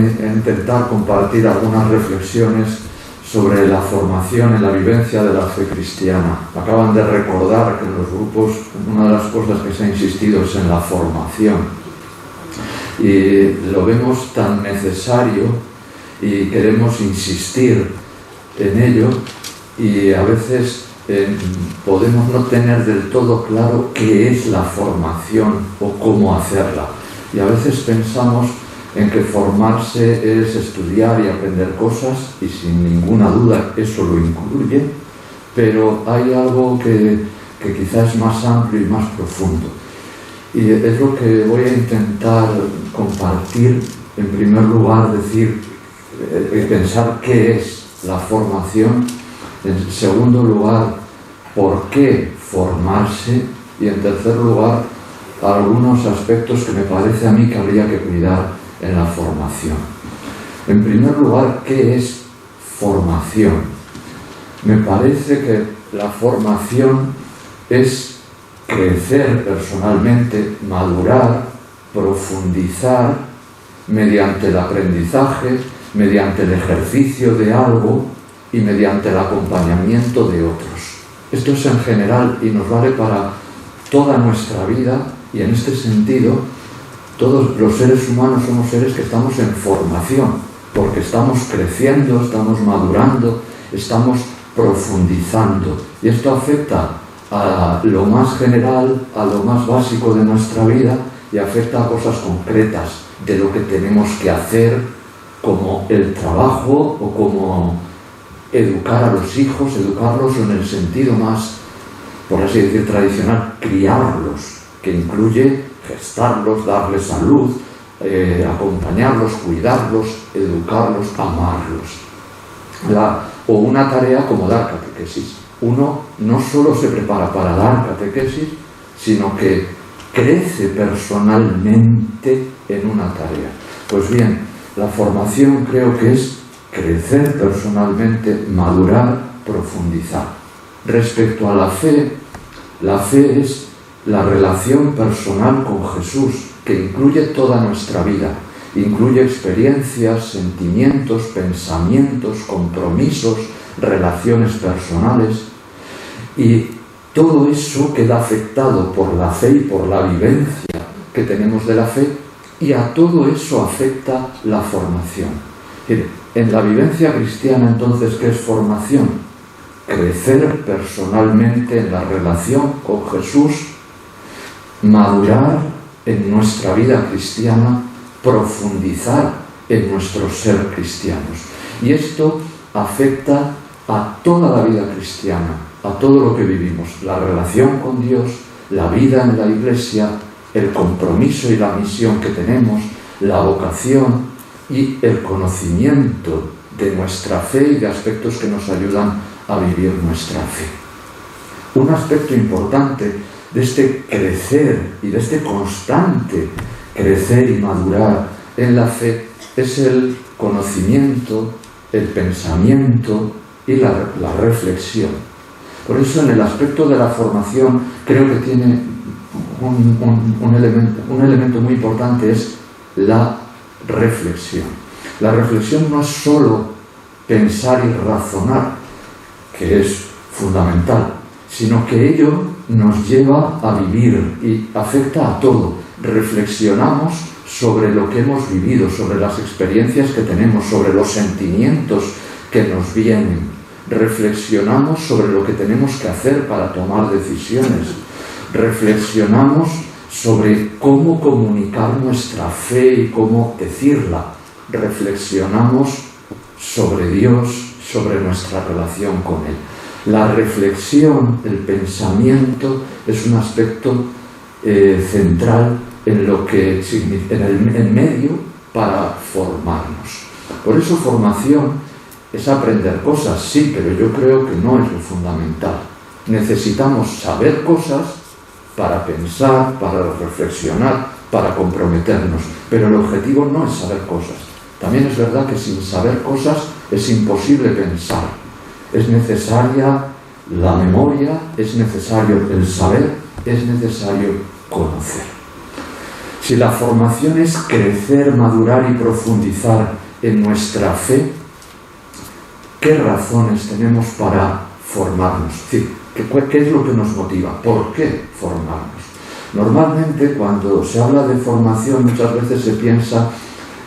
intentar compartir algunas reflexiones sobre la formación en la vivencia de la fe cristiana. Acaban de recordar que en los grupos una de las cosas que se ha insistido es en la formación. Y lo vemos tan necesario y queremos insistir en ello, y a veces podemos no tener del todo claro qué es la formación o cómo hacerla. Y a veces pensamos en que formarse es estudiar y aprender cosas, y sin ninguna duda eso lo incluye, pero hay algo que quizás es más amplio y más profundo. Y es lo que voy a intentar compartir. En primer lugar, pensar qué es la formación. En segundo lugar, por qué formarse. Y en tercer lugar, algunos aspectos que me parece a mí que habría que cuidar en la formación. En primer lugar, ¿qué es formación? Me parece que la formación es crecer personalmente, madurar, profundizar mediante el aprendizaje, mediante el ejercicio de algo y mediante el acompañamiento de otros. Esto es en general y nos vale para toda nuestra vida, y en este sentido todos los seres humanos somos seres que estamos en formación, porque estamos creciendo, estamos madurando, estamos profundizando, y esto afecta a lo más general, a lo más básico de nuestra vida, y afecta a cosas concretas de lo que tenemos que hacer, como el trabajo o como educar a los hijos, educarlos en el sentido más, por así decir, tradicional, criarlos, que incluye gestarlos, darles salud, acompañarlos, cuidarlos, educarlos, amarlos. O una tarea como dar catequesis. Uno no solo se prepara para dar catequesis, sino que crece personalmente en una tarea. Pues bien, la formación creo que es crecer personalmente, madurar, profundizar. Respecto a la fe es la relación personal con Jesús, que incluye toda nuestra vida, incluye experiencias, sentimientos, pensamientos, compromisos, relaciones personales, y todo eso queda afectado por la fe y por la vivencia que tenemos de la fe, y a todo eso afecta la formación. En la vivencia cristiana, entonces, ¿qué es formación? Crecer personalmente en la relación con Jesús, madurar en nuestra vida cristiana, profundizar en nuestro ser cristianos. Y esto afecta a toda la vida cristiana, a todo lo que vivimos, la relación con Dios, la vida en la Iglesia, el compromiso y la misión que tenemos, la vocación y el conocimiento de nuestra fe y de aspectos que nos ayudan a vivir nuestra fe. Un aspecto importante de este crecer y de este constante crecer y madurar en la fe es el conocimiento, el pensamiento y la reflexión. Por eso, en el aspecto de la formación, creo que tiene un elemento muy importante, es la reflexión. La reflexión no es solo pensar y razonar, que es fundamental, sino que ello nos lleva a vivir y afecta a todo. Reflexionamos sobre lo que hemos vivido, sobre las experiencias que tenemos, sobre los sentimientos que nos vienen. Reflexionamos sobre lo que tenemos que hacer para tomar decisiones. Reflexionamos sobre cómo comunicar nuestra fe y cómo decirla. Reflexionamos sobre Dios, sobre nuestra relación con Él. La reflexión, el pensamiento, es un aspecto central en lo que en el medio para formarnos. Por eso formación es aprender cosas, sí, pero yo creo que no es lo fundamental. Necesitamos saber cosas para pensar, para reflexionar, para comprometernos, pero el objetivo no es saber cosas. También es verdad que sin saber cosas es imposible pensar. Es necesaria la memoria, es necesario el saber, es necesario conocer. Si la formación es crecer, madurar y profundizar en nuestra fe, ¿qué razones tenemos para formarnos? Es decir, ¿qué es lo que nos motiva? ¿Por qué formarnos? Normalmente, cuando se habla de formación, muchas veces se piensa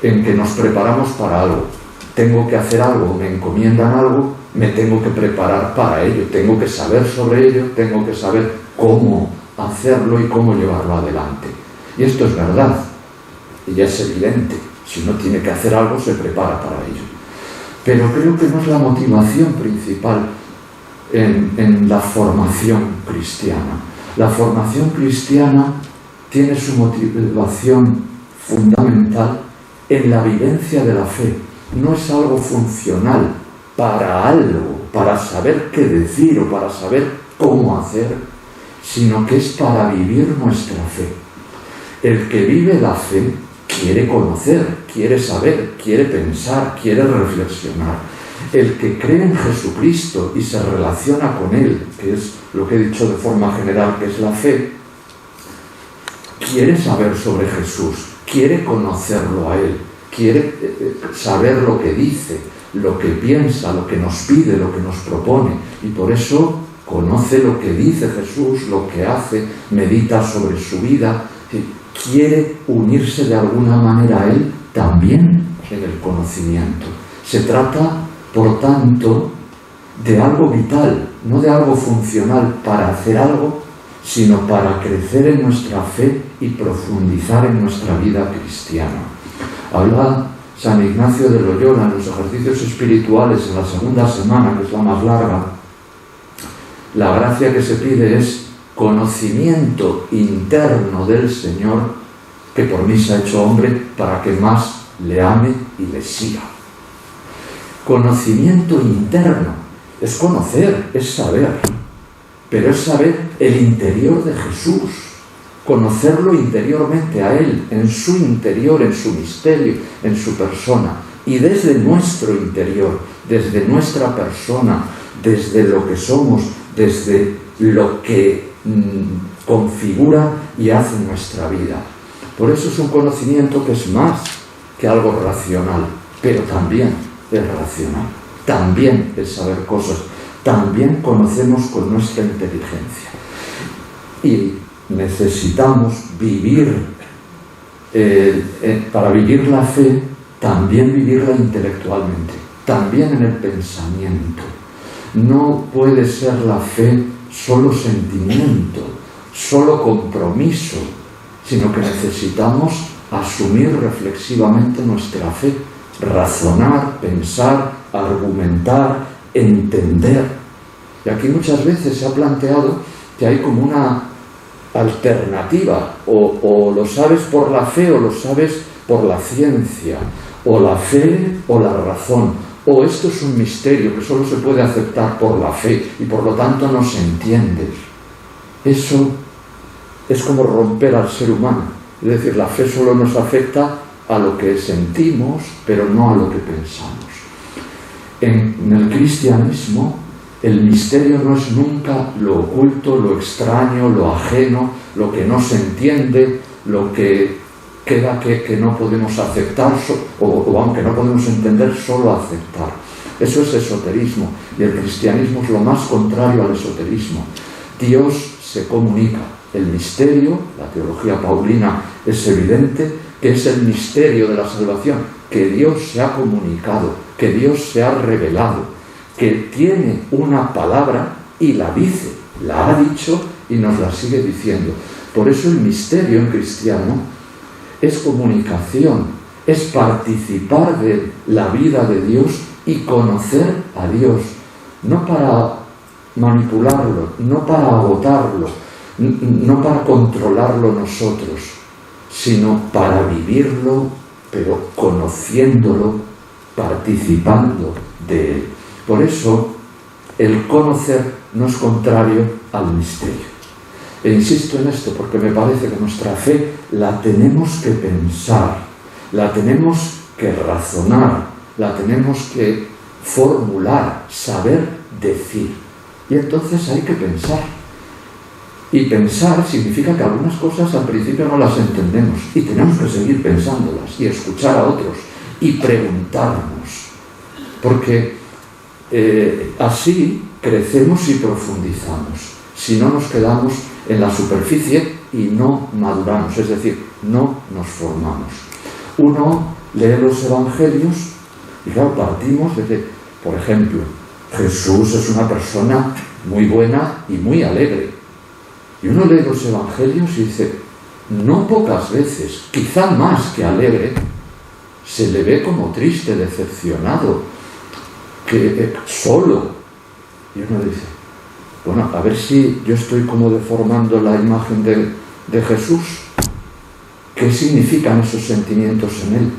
en que nos preparamos para algo. Tengo que hacer algo, me encomiendan algo, me tengo que preparar para ello, tengo que saber sobre ello, tengo que saber cómo hacerlo y cómo llevarlo adelante. Y esto es verdad, y ya es evidente. Si uno tiene que hacer algo, se prepara para ello. Pero creo que no es la motivación principal en la formación cristiana. La formación cristiana tiene su motivación fundamental en la vivencia de la fe. No es algo funcional para algo, para saber qué decir o para saber cómo hacer, sino que es para vivir nuestra fe. El que vive la fe quiere conocer, quiere saber, quiere pensar, quiere reflexionar. El que cree en Jesucristo y se relaciona con Él, que es lo que he dicho de forma general, que es la fe, quiere saber sobre Jesús, quiere conocerlo a Él, quiere saber lo que dice, lo que piensa, lo que nos pide, lo que nos propone, y por eso conoce lo que dice Jesús, lo que hace, medita sobre su vida, quiere unirse de alguna manera a Él también en el conocimiento. Se trata, por tanto, de algo vital, no de algo funcional para hacer algo, sino para crecer en nuestra fe y profundizar en nuestra vida cristiana. Habla San Ignacio de Loyola en los ejercicios espirituales en la segunda semana, que es la más larga. La gracia que se pide es conocimiento interno del Señor, que por mí se ha hecho hombre para que más le ame y le siga. Conocimiento interno es conocer, es saber, pero es saber el interior de Jesús, conocerlo interiormente a Él, en su interior, en su misterio, en su persona, y desde nuestro interior, desde nuestra persona, desde lo que somos, desde lo que configura y hace nuestra vida. Por eso es un conocimiento que es más que algo racional, pero también es racional, también es saber cosas, también conocemos con nuestra inteligencia. Y necesitamos vivir, para vivir la fe, también vivirla intelectualmente, también en el pensamiento. No puede ser la fe solo sentimiento, solo compromiso, sino que necesitamos asumir reflexivamente nuestra fe, razonar, pensar, argumentar, entender. Y aquí muchas veces se ha planteado que hay como una alternativa, o lo sabes por la fe o lo sabes por la ciencia, o la fe o la razón, o esto es un misterio que solo se puede aceptar por la fe y por lo tanto no se entiende. Eso es como romper al ser humano, es decir, la fe solo nos afecta a lo que sentimos, pero no a lo que pensamos. En el cristianismo, el misterio no es nunca lo oculto, lo extraño, lo ajeno, lo que no se entiende, lo que queda que no podemos aceptar, o aunque no podemos entender, solo aceptar. Eso es esoterismo, y el cristianismo es lo más contrario al esoterismo. Dios se comunica. El misterio, la teología paulina es evidente, que es el misterio de la salvación, que Dios se ha comunicado, que Dios se ha revelado, que tiene una palabra y la dice, la ha dicho y nos la sigue diciendo. Por eso el misterio en cristiano es comunicación, es participar de la vida de Dios y conocer a Dios, no para manipularlo, no para agotarlo, no para controlarlo nosotros, sino para vivirlo, pero conociéndolo, participando de él. Por eso, el conocer no es contrario al misterio. E insisto en esto porque me parece que nuestra fe la tenemos que pensar, la tenemos que razonar, la tenemos que formular, saber decir. Y entonces hay que pensar. Y pensar significa que algunas cosas al principio no las entendemos y tenemos que seguir pensándolas y escuchar a otros y preguntarnos, porque así crecemos y profundizamos. Si no, nos quedamos en la superficie y no maduramos, es decir, no nos formamos. Uno lee los evangelios y claro, partimos desde, por ejemplo, Jesús es una persona muy buena y muy alegre. Y uno lee los evangelios y dice, no pocas veces, quizá más que alegre, se le ve como triste, decepcionado, que solo. Y uno dice, bueno, a ver si yo estoy como deformando la imagen de Jesús. ¿Qué significan esos sentimientos en él?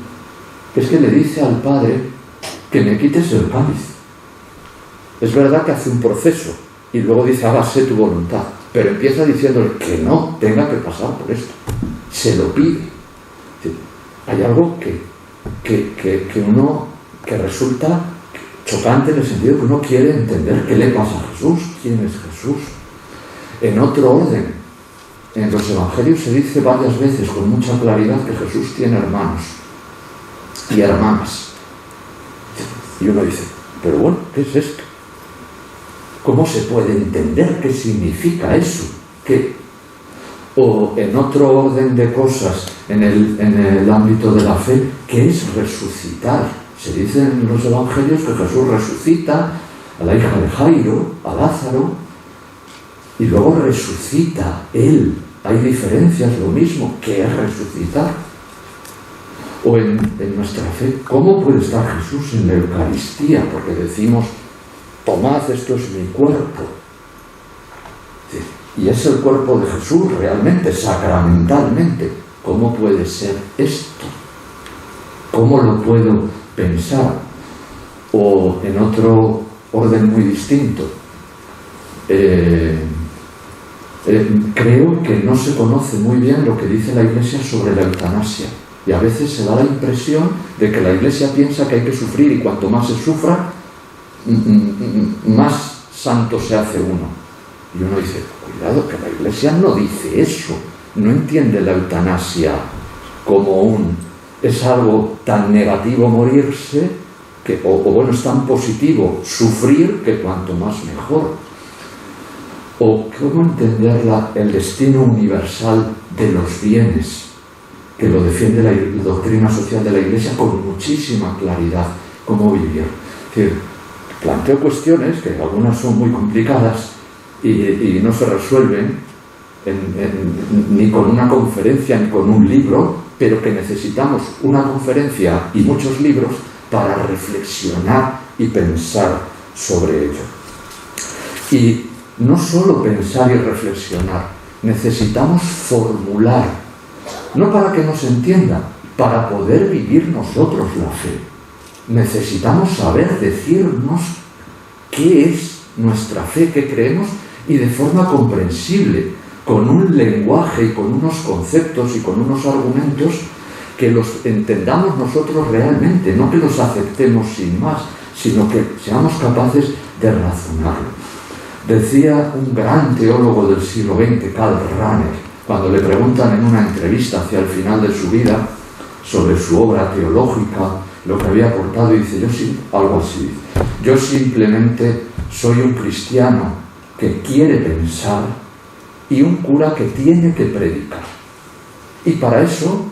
Es que le dice al Padre que me quites el cáliz. Es verdad que hace un proceso y luego dice, hágase tu voluntad, pero empieza diciéndole que no tenga que pasar por esto. Se lo pide. Hay algo que resulta chocante en el sentido que uno quiere entender qué le pasa a Jesús, quién es Jesús. En otro orden, en los evangelios se dice varias veces con mucha claridad que Jesús tiene hermanos y hermanas. Y uno dice, pero bueno, ¿qué es esto? ¿Cómo se puede entender qué significa eso? O en otro orden de cosas, en el ámbito de la fe, ¿qué es resucitar? Se dice en los evangelios que Jesús resucita a la hija de Jairo, a Lázaro, y luego resucita él. Hay diferencias, lo mismo, ¿qué es resucitar? O en nuestra fe, ¿cómo puede estar Jesús en la Eucaristía? Porque decimos, tomad, esto es mi cuerpo. Y es el cuerpo de Jesús realmente, sacramentalmente. ¿Cómo puede ser esto? ¿Cómo lo puedo pensar? O en otro orden muy distinto, creo que no se conoce muy bien lo que dice la Iglesia sobre la eutanasia. Y a veces se da la impresión de que la Iglesia piensa que hay que sufrir y cuanto más se sufra, más santo se hace uno. Y uno dice, cuidado, que la Iglesia no dice eso, no entiende la eutanasia como es algo tan negativo morirse, o bueno, es tan positivo sufrir que cuanto más mejor. O cómo entender el destino universal de los bienes, que lo defiende la doctrina social de la Iglesia con muchísima claridad, cómo vivir. Es decir, planteo cuestiones que algunas son muy complicadas y no se resuelven ni con una conferencia ni con un libro, pero que necesitamos una conferencia y muchos libros para reflexionar y pensar sobre ello. Y no solo pensar y reflexionar, necesitamos formular, no para que nos entiendan, para poder vivir nosotros la fe. Necesitamos saber decirnos qué es nuestra fe, qué creemos, y de forma comprensible, con un lenguaje y con unos conceptos y con unos argumentos que los entendamos nosotros realmente, no que los aceptemos sin más, sino que seamos capaces de razonarlo. Decía un gran teólogo del siglo XX, Karl Rahner, cuando le preguntan en una entrevista hacia el final de su vida sobre su obra teológica, lo que había aportado, y dice, algo así, yo simplemente soy un cristiano que quiere pensar y un cura que tiene que predicar. Y para eso,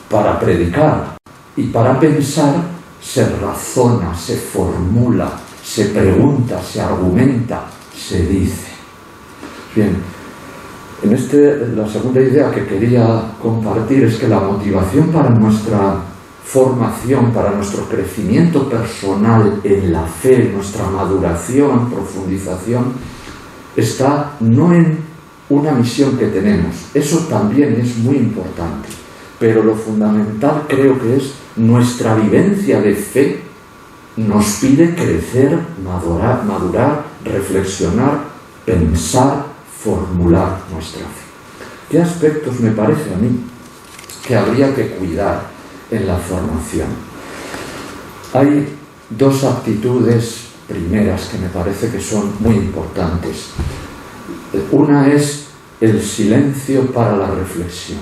para predicar y para pensar, se razona, se formula, se pregunta, se argumenta, se dice. Bien, la segunda idea que quería compartir es que la motivación para nuestra formación, para nuestro crecimiento personal en la fe, nuestra maduración, profundización, está no en una misión que tenemos. Eso también es muy importante. Pero lo fundamental creo que es nuestra vivencia de fe nos pide crecer, madurar, reflexionar, pensar, formular nuestra fe. ¿Qué aspectos me parece a mí que habría que cuidar en la formación? Hay dos actitudes primeras que me parece que son muy importantes. Una es el silencio para la reflexión.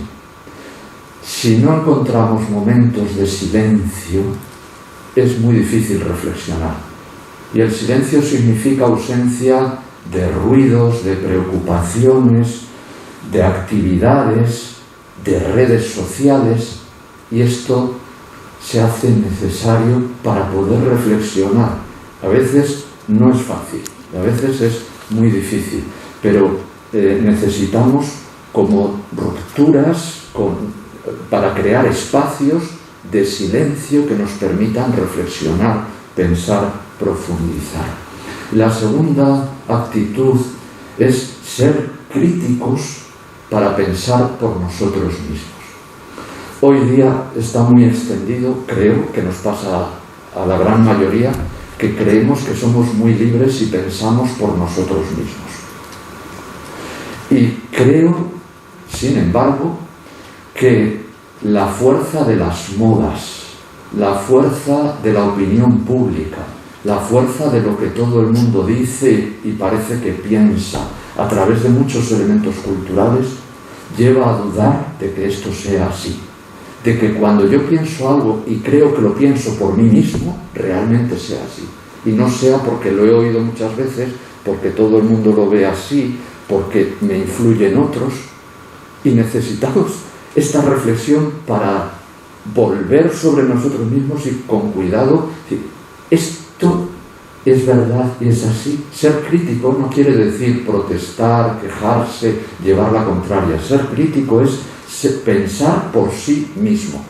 Si no encontramos momentos de silencio, es muy difícil reflexionar. Y el silencio significa ausencia de ruidos, de preocupaciones, de actividades, de redes sociales, y esto se hace necesario para poder reflexionar. A veces no es fácil, a veces es muy difícil, pero necesitamos como rupturas para crear espacios de silencio que nos permitan reflexionar, pensar, profundizar. La segunda actitud es ser críticos para pensar por nosotros mismos. Hoy día está muy extendido, creo que nos pasa a la gran mayoría, que creemos que somos muy libres y pensamos por nosotros mismos. Y creo, sin embargo, que la fuerza de las modas, la fuerza de la opinión pública, la fuerza de lo que todo el mundo dice y parece que piensa a través de muchos elementos culturales, lleva a dudar de que esto sea así. De que cuando yo pienso algo y creo que lo pienso por mí mismo, realmente sea así. Y no sea porque lo he oído muchas veces, porque todo el mundo lo ve así, porque me influyen otros. Y necesitamos esta reflexión para volver sobre nosotros mismos y con cuidado. Esto es verdad y es así. Ser crítico no quiere decir protestar, quejarse, llevar la contraria. Ser crítico es pensar por sí mismo.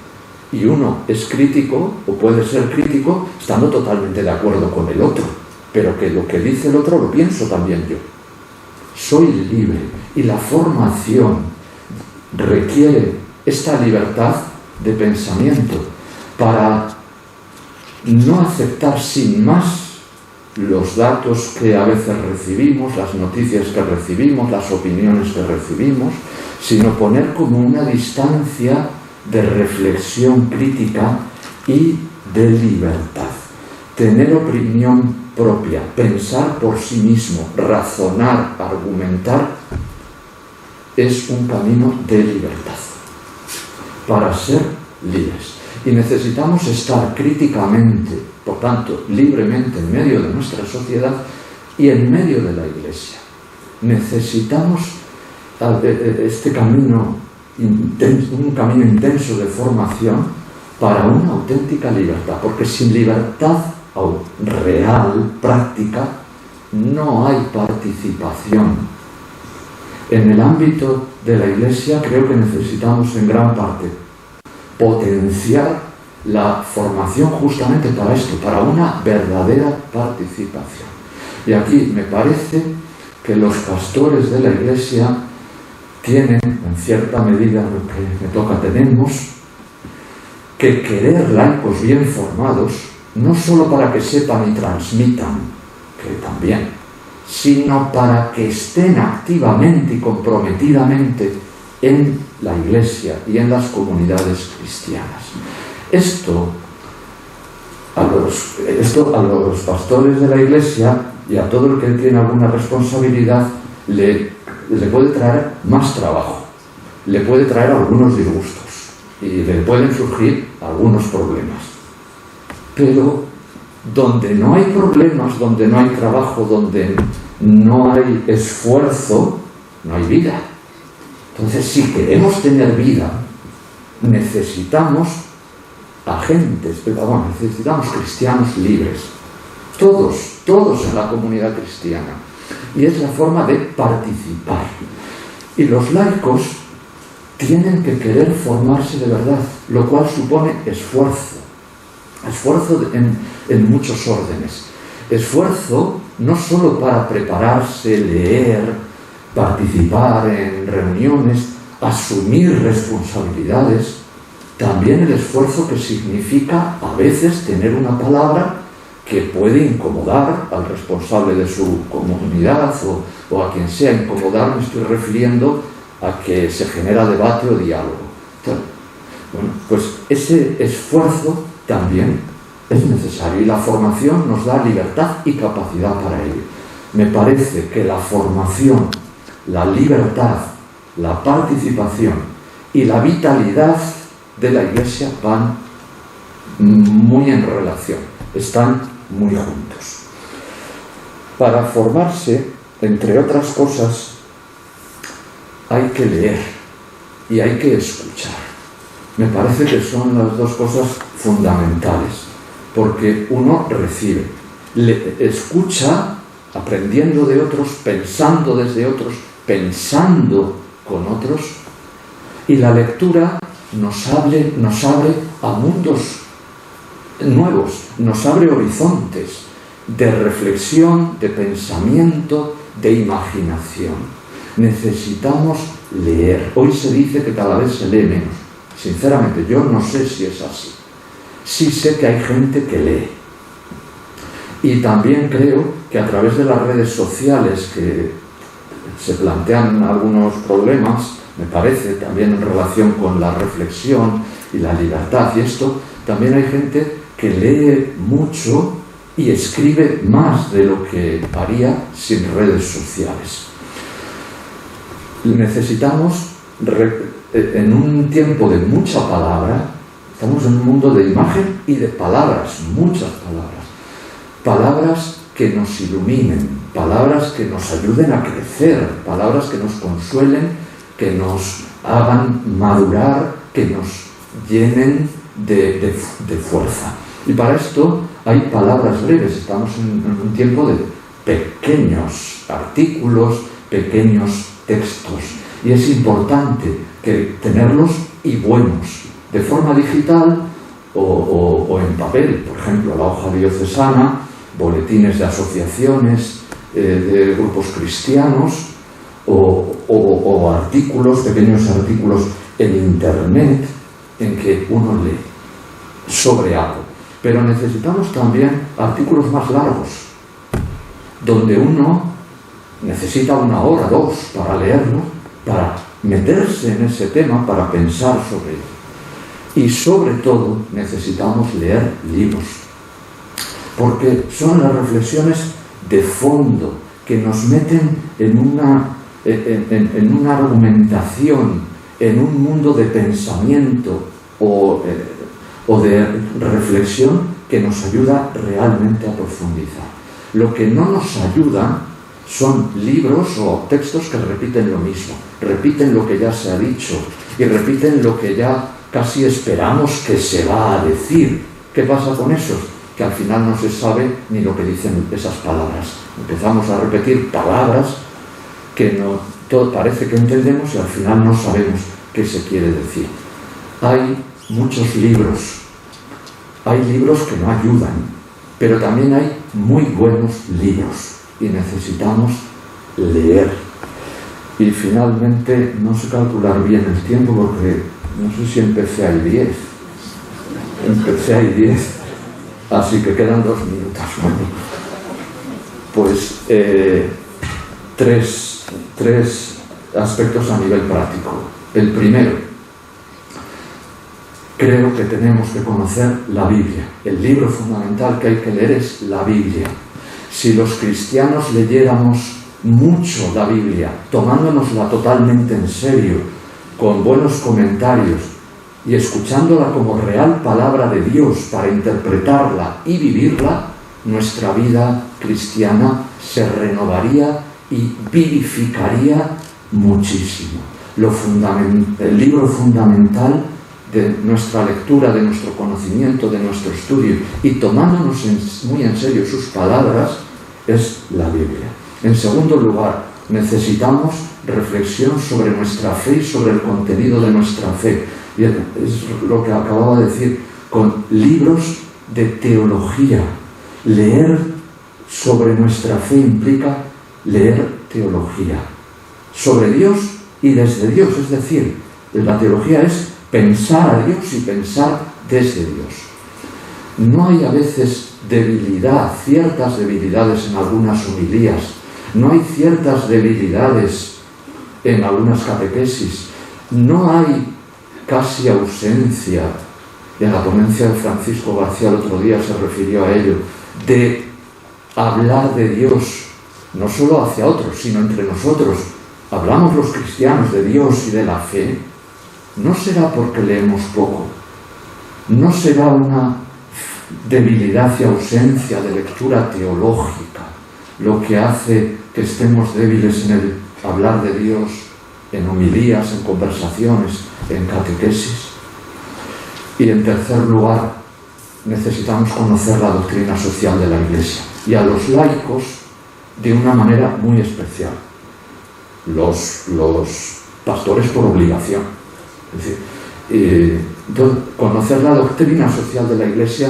Y uno es crítico, o puede ser crítico, estando totalmente de acuerdo con el otro. Pero que lo que dice el otro lo pienso también yo. Soy libre. Y la formación requiere esta libertad de pensamiento para no aceptar sin más los datos que a veces recibimos, las noticias que recibimos, las opiniones que recibimos, sino poner como una distancia de reflexión crítica y de libertad. Tener opinión propia, pensar por sí mismo, razonar, argumentar, es un camino de libertad para ser libres. Y necesitamos estar críticamente, por tanto, libremente en medio de nuestra sociedad y en medio de la Iglesia. Necesitamos este camino, un camino intenso de formación para una auténtica libertad, porque sin libertad real, práctica, no hay participación. En el ámbito de la Iglesia creo que necesitamos en gran parte potenciar la formación justamente para esto, para una verdadera participación. Y aquí me parece que los pastores de la Iglesia tienen, en cierta medida lo que me toca, tenemos que querer laicos bien formados, no solo para que sepan y transmitan, que también, sino para que estén activamente y comprometidamente en la Iglesia y en las comunidades cristianas. Esto a los pastores de la Iglesia y a todo el que tiene alguna responsabilidad le puede traer más trabajo, le puede traer algunos disgustos y le pueden surgir algunos problemas. Pero donde no hay problemas, donde no hay trabajo, donde no hay esfuerzo, no hay vida. Entonces, si queremos tener vida, necesitamos necesitamos cristianos libres. Todos en la comunidad cristiana. Y es la forma de participar. Y los laicos tienen que querer formarse de verdad, lo cual supone esfuerzo. Esfuerzo en muchos órdenes. Esfuerzo no solo para prepararse, leer, participar en reuniones, asumir responsabilidades, también el esfuerzo que significa a veces tener una palabra que puede incomodar al responsable de su comunidad o a quien sea. Incomodar, me estoy refiriendo a que se genera debate o diálogo. Entonces, pues ese esfuerzo también es necesario y la formación nos da libertad y capacidad para ello. Me parece que la formación la libertad, la participación y la vitalidad de la Iglesia van muy en relación, están muy juntos. Para formarse, entre otras cosas, hay que leer y hay que escuchar. Me parece que son las dos cosas fundamentales, porque uno recibe, escucha aprendiendo de otros, pensando desde otros, pensando con otros, y la lectura nos abre a mundos nuevos, nos abre horizontes de reflexión, de pensamiento, de imaginación. Necesitamos leer. Hoy se dice que cada vez se lee menos. Sinceramente, yo no sé si es así. Sí sé que hay gente que lee. Y también creo que a través de las redes sociales que se plantean algunos problemas, me parece, también en relación con la reflexión y la libertad y esto, también hay gente que lee mucho y escribe más de lo que haría sin redes sociales. Necesitamos, en un tiempo de mucha palabra, estamos en un mundo de imagen y de palabras, muchas palabras. Palabras que nos iluminen, palabras que nos ayuden a crecer, palabras que nos consuelen, que nos hagan madurar, que nos llenen de fuerza. Y para esto hay palabras breves. Estamos en un tiempo de pequeños artículos, pequeños textos. Y es importante que tenerlos y buenos, de forma digital o en papel. Por ejemplo, la hoja diocesana, boletines de asociaciones, de grupos cristianos, o artículos, pequeños artículos en Internet, en que uno lee sobre algo. Pero necesitamos también artículos más largos, donde uno necesita 1 hora, 2 para leerlo, para meterse en ese tema, para pensar sobre él. Y sobre todo necesitamos leer libros, porque son las reflexiones de fondo que nos meten en una argumentación, en un mundo de pensamiento o de reflexión que nos ayuda realmente a profundizar. Lo que no nos ayuda son libros o textos que repiten lo mismo, repiten lo que ya se ha dicho y repiten lo que ya casi esperamos que se va a decir. ¿Qué pasa con esos? Que al final no se sabe ni lo que dicen esas palabras. Empezamos a repetir palabras que todo parece que entendemos y al final no sabemos qué se quiere decir. Hay muchos libros. Hay libros que no ayudan, pero también hay muy buenos libros y necesitamos leer. Y finalmente, no sé calcular bien el tiempo porque no sé si empecé a 10. Empecé a 10, así que quedan 2 minutos. Bueno, pues tres aspectos a nivel práctico. El primero, creo que tenemos que conocer la Biblia. El libro fundamental que hay que leer es la Biblia. Si los cristianos leyéramos mucho la Biblia, tomándonosla totalmente en serio, con buenos comentarios y escuchándola como real palabra de Dios para interpretarla y vivirla, nuestra vida cristiana se renovaría y vivificaría muchísimo. El libro fundamental de nuestra lectura, de nuestro conocimiento, de nuestro estudio y tomándonos muy en serio sus palabras es la Biblia. En segundo lugar, necesitamos reflexión sobre nuestra fe y sobre el contenido de nuestra fe. Y es lo que acababa de decir, con libros de teología. Leer sobre nuestra fe implica leer teología sobre Dios y desde Dios, es decir, la teología es pensar a Dios y pensar desde Dios. No hay a veces debilidad, ciertas debilidades en algunas homilías, no hay ciertas debilidades en algunas catequesis, no hay casi ausencia, y en la ponencia de Francisco García el otro día se refirió a ello, de hablar de Dios, no solo hacia otros, sino entre nosotros, hablamos los cristianos de Dios y de la fe, no será porque leemos poco, no será una debilidad y ausencia de lectura teológica lo que hace que estemos débiles en el hablar de Dios, en homilías, en conversaciones, en catequesis. Y en tercer lugar, necesitamos conocer la doctrina social de la Iglesia y a los laicos de una manera muy especial. Los pastores por obligación. Es decir, conocer la doctrina social de la Iglesia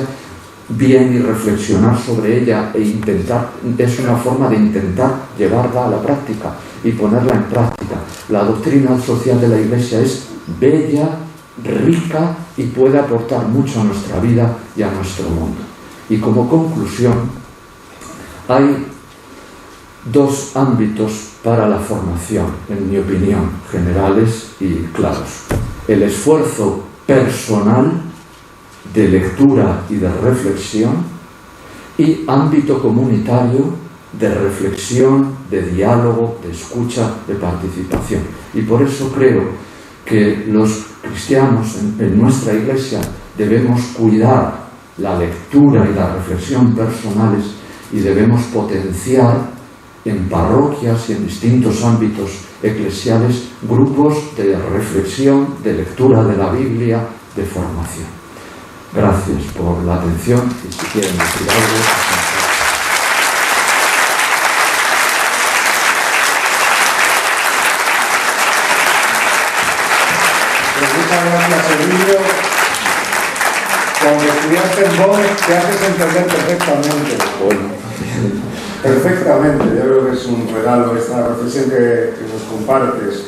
bien y reflexionar sobre ella e intentar, es una forma de intentar llevarla a la práctica y ponerla en práctica. La doctrina social de la Iglesia es bella, rica y puede aportar mucho a nuestra vida y a nuestro mundo. Y como conclusión, hay dos ámbitos para la formación, en mi opinión, generales y claros. El esfuerzo personal de lectura y de reflexión y ámbito comunitario de reflexión, de diálogo, de escucha, de participación. Y por eso creo que los cristianos en nuestra Iglesia debemos cuidar la lectura y la reflexión personales y debemos potenciar en parroquias y en distintos ámbitos eclesiales grupos de reflexión, de lectura de la Biblia, de formación. Gracias por la atención y si quieren decir algo. Muchas gracias, Emilio. Cuando estudiaste en Bonn te haces entender perfectamente. Perfectamente, yo creo que es un regalo esta reflexión que nos compartes.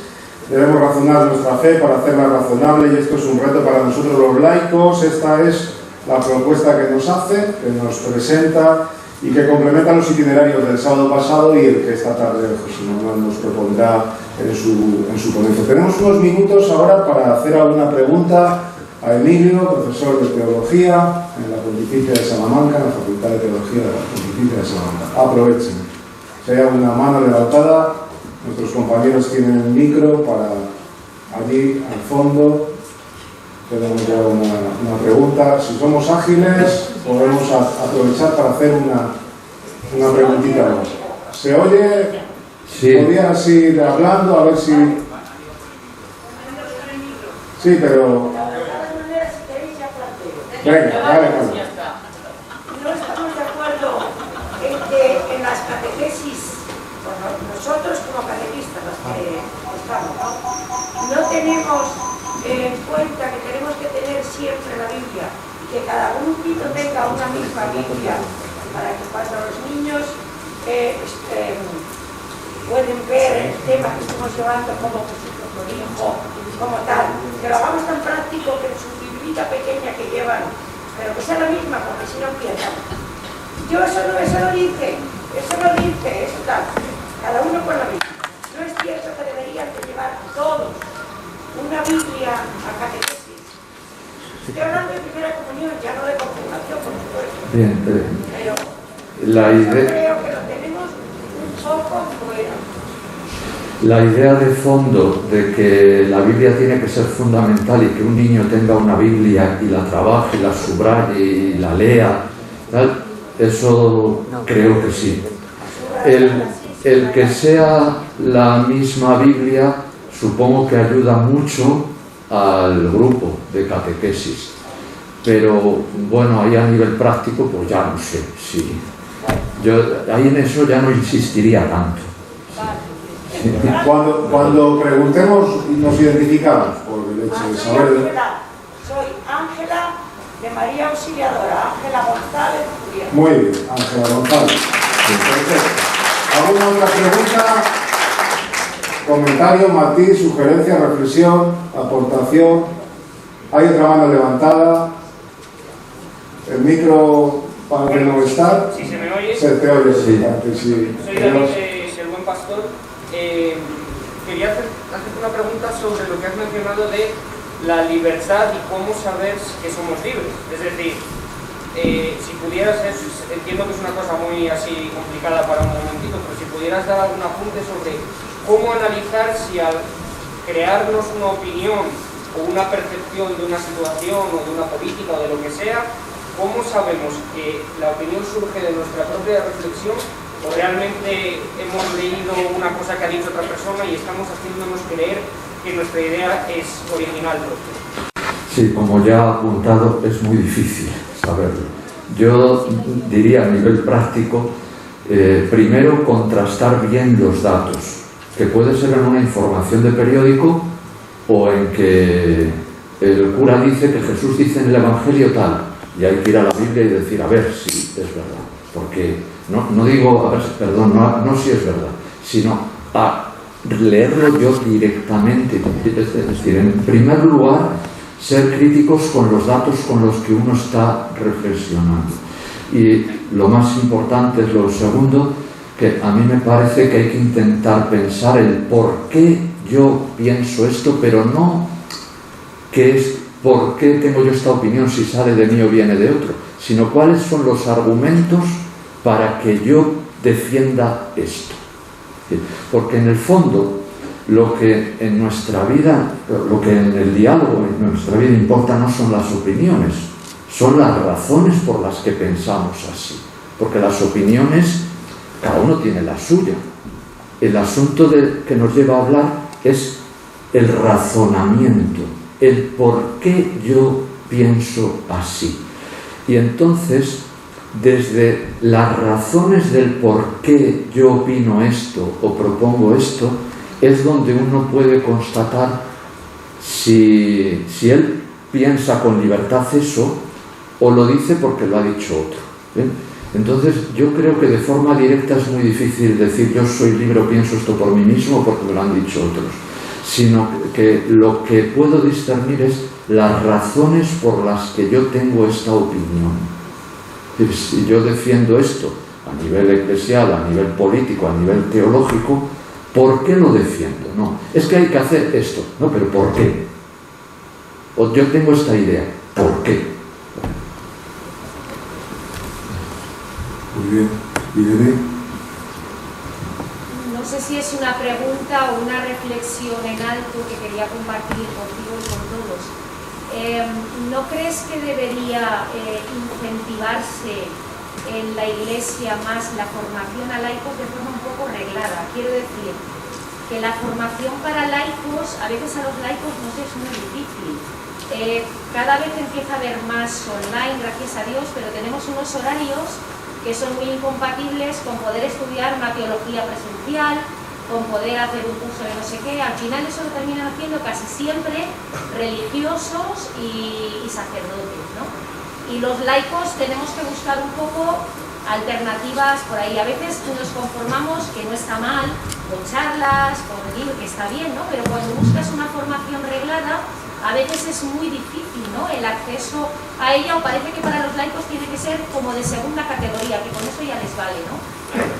Debemos razonar nuestra fe para hacerla razonable y esto es un reto para nosotros los laicos. Esta es la propuesta que nos hace, que nos presenta y que complementa los itinerarios del sábado pasado y el que esta tarde José Manuel nos propondrá en su ponencia. Tenemos unos minutos ahora para hacer alguna pregunta a Emilio, profesor de Teología en la Pontificia de Salamanca, en la Facultad de Teología de la Pontificia de Salamanca. Aprovechen. Si hay alguna mano levantada, nuestros compañeros tienen el micro para allí al fondo. Tenemos ya una pregunta. Si somos ágiles, podemos aprovechar para hacer una preguntita más. ¿Se oye? Sí. ¿Podrías ir hablando a ver si...? Sí, pero... Venga, dale. No estamos de acuerdo en que en las catequesis, bueno, nosotros como catequistas, los que estamos, no tenemos en cuenta que tenemos que tener siempre la Biblia y que cada grupito tenga una misma Biblia para que cuando los niños pueden ver el tema que estamos llevando como Jesucristo dijo, como tal, que lo hagamos tan práctico que en su biblita pequeña que llevan, pero que sea la misma, porque si no pierdan. Yo eso lo dije, eso tal, cada uno con la Biblia. No es cierto que deberían de llevar todos una Biblia a catequesis. Estoy hablando de primera comunión, ya no de confirmación, por supuesto. Bien, pero la idea... creo que lo tenemos un poco fuera. La idea de fondo de que la Biblia tiene que ser fundamental y que un niño tenga una Biblia y la trabaje, la subraye y la lea, ¿tal? Eso creo que sí. El que sea la misma Biblia supongo que ayuda mucho al grupo de catequesis. Pero bueno, ahí a nivel práctico pues ya no sé. Sí. Yo ahí en eso ya no insistiría tanto. Cuando preguntemos y nos identificamos por el hecho de saber... Soy Ángela de María Auxiliadora, Ángela González. Muy bien, Ángela González. Perfecto. ¿Alguna otra pregunta? Comentario, matiz, sugerencia, reflexión, aportación. ¿Hay otra mano levantada? El micro para que no estar. Si se me oye. Se te oye, sí. Sí. Soy David del Buen Pastor. Quería hacerte una pregunta sobre lo que has mencionado de la libertad y cómo saber que somos libres. Es decir, si pudieras, entiendo que es una cosa muy así complicada para un momentito, pero si pudieras dar algún apunte sobre cómo analizar si al crearnos una opinión o una percepción de una situación o de una política o de lo que sea, cómo sabemos que la opinión surge de nuestra propia reflexión o realmente hemos leído una cosa que ha dicho otra persona y estamos haciéndonos creer que nuestra idea es original propia. Sí, como ya ha apuntado, es muy difícil saberlo. Yo diría a nivel práctico, primero contrastar bien los datos, que puede ser en una información de periódico o en que el cura dice que Jesús dice en el Evangelio tal, y hay que ir a la Biblia y decir, a ver si es verdad, porque no digo, a ver, perdón, no si es verdad, sino a leerlo yo directamente. Es decir, en primer lugar, ser críticos con los datos con los que uno está reflexionando. Y lo más importante es lo segundo, que a mí me parece que hay que intentar pensar el por qué yo pienso esto, pero no qué es, por qué tengo yo esta opinión, si sale de mí o viene de otro, sino cuáles son los argumentos para que yo defienda esto. Porque en el fondo, lo que en nuestra vida, lo que en el diálogo en nuestra vida importa no son las opiniones, son las razones por las que pensamos así. Porque las opiniones, cada uno tiene la suya. El asunto que nos lleva a hablar es el razonamiento, el por qué yo pienso así. Y entonces, desde las razones del por qué yo opino esto o propongo esto, es donde uno puede constatar si él piensa con libertad eso o lo dice porque lo ha dicho otro. ¿Bien? Entonces yo creo que de forma directa es muy difícil decir yo soy libre o pienso esto por mí mismo porque me lo han dicho otros, sino que lo que puedo discernir es las razones por las que yo tengo esta opinión. Si yo defiendo esto a nivel eclesial, a nivel político, a nivel teológico, ¿por qué lo defiendo? No, es que hay que hacer esto, no, pero ¿por qué? O yo tengo esta idea, ¿por qué? Muy bien, Irene. No sé si es una pregunta o una reflexión en alto que quería compartir contigo y con todos. ¿No crees que debería incentivarse en la Iglesia más la formación a laicos de forma un poco reglada? Quiero decir, que la formación para laicos, a veces a los laicos nos es muy difícil. Cada vez empieza a haber más online, gracias a Dios, pero tenemos unos horarios que son muy incompatibles con poder estudiar una teología presencial, con poder hacer un curso de no sé qué. Al final eso lo terminan haciendo casi siempre religiosos y sacerdotes, ¿no? Y los laicos tenemos que buscar un poco alternativas por ahí. A veces nos conformamos, que no está mal, con charlas, con libros, que está bien, ¿no? Pero cuando buscas una formación reglada, a veces es muy difícil, ¿no?, el acceso a ella, o parece que para los laicos tiene que ser como de segunda categoría, que con eso ya les vale, ¿no?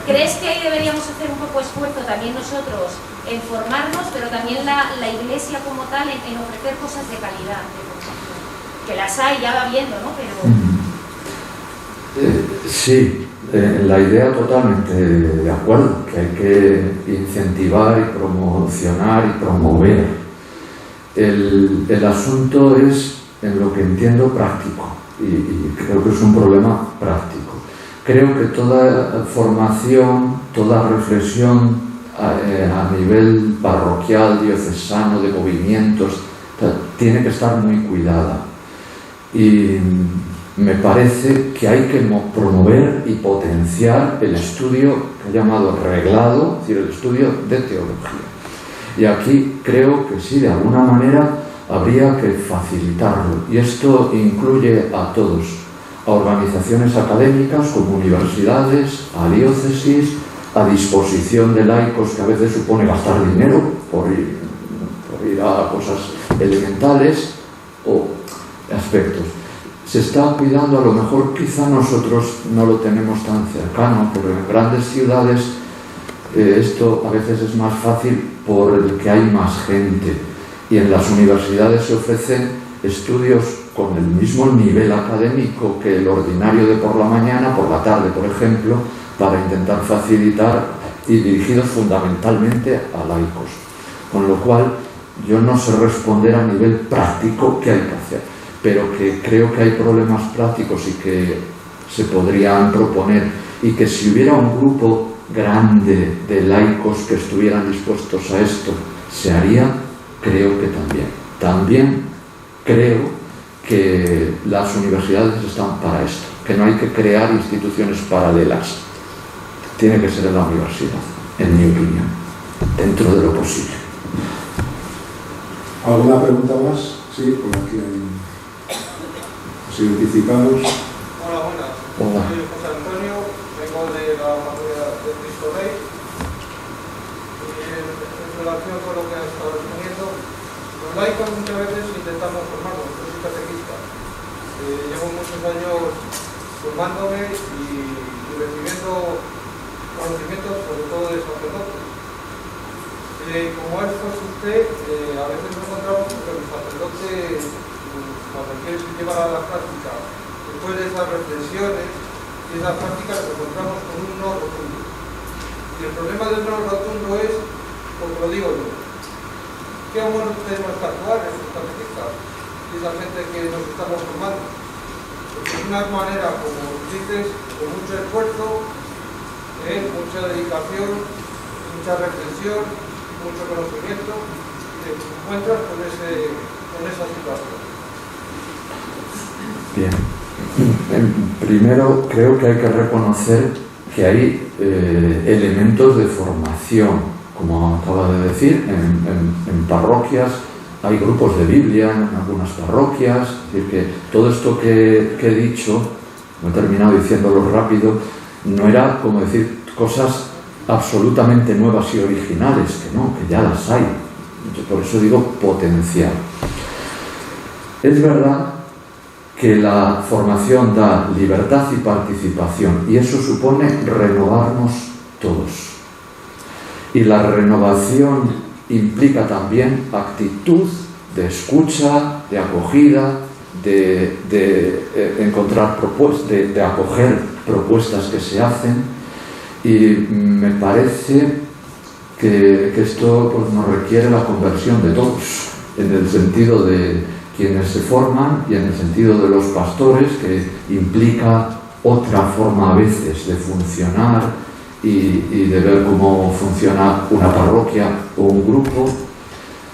¿Crees que ahí deberíamos hacer un poco esfuerzo también nosotros en formarnos, pero también la Iglesia como tal en ofrecer cosas de calidad? Que las hay, ya va viendo, ¿no? Pero... Sí, la idea totalmente de acuerdo, que hay que incentivar y promocionar y promover. El asunto es, en lo que entiendo, práctico, y creo que es un problema práctico. Creo que toda formación, toda reflexión a nivel parroquial, diocesano, de movimientos, tiene que estar muy cuidada. Y me parece que hay que promover y potenciar el estudio que he llamado reglado, es decir, el estudio de teología. Y aquí creo que sí, de alguna manera habría que facilitarlo. Y esto incluye a todos, a organizaciones académicas como universidades, a diócesis, a disposición de laicos, que a veces supone gastar dinero por ir a cosas elementales o aspectos. Se está cuidando, a lo mejor quizá nosotros no lo tenemos tan cercano, pero en grandes ciudades esto a veces es más fácil por el que hay más gente, y en las universidades se ofrecen estudios con el mismo nivel académico que el ordinario de por la mañana, por la tarde, por ejemplo, para intentar facilitar y dirigidos fundamentalmente a laicos. Con lo cual, yo no sé responder a nivel práctico qué hay que hacer, pero que creo que hay problemas prácticos y que se podrían proponer, y que si hubiera un grupo grande de laicos que estuvieran dispuestos a esto, se haría. Creo que también. También creo que las universidades están para esto, que no hay que crear instituciones paralelas. Tiene que ser en la universidad, en mi opinión, dentro de lo posible. ¿Alguna pregunta más? Sí, por aquí nos identificamos. Hola, buenas. Hola. Soy José Antonio, vengo de la familia de Cristo Rey. Y en relación con lo que has estado exponiendo, los laicos muchas veces intentamos formarnos, yo soy catequista. Llevo muchos años formándome y recibiendo conocimientos, sobre todo de sacerdotes. Como esto es usted, a veces nos encontramos que el sacerdote, cuando quiere llevar a la práctica, después de esas reflexiones y esas prácticas, nos encontramos con un no rotundo. Y el problema del no rotundo es, porque lo digo yo, ¿qué amor tenemos que actuar en estos catequistas y esa gente que nos estamos formando? Porque es una manera, como dices, con mucho esfuerzo, mucha dedicación, mucha reflexión, mucho conocimiento, y te encuentras con esa situación. Bien. Primero, creo que hay que reconocer que hay elementos de formación, como acaba de decir, en parroquias. Hay grupos de Biblia en algunas parroquias. Es decir, que todo esto que he dicho, he terminado diciéndolo rápido, no era como decir cosas absolutamente nuevas y originales, que no, que ya las hay. Yo por eso digo potencial. Es verdad que la formación da libertad y participación, y eso supone renovarnos todos. Y la renovación implica también actitud de escucha, de acogida, de encontrar propuestas, de acoger propuestas que se hacen. Y me parece que esto pues, nos requiere la conversión de todos, en el sentido de quienes se forman y en el sentido de los pastores, que implica otra forma a veces de funcionar y de ver cómo funciona una parroquia o un grupo.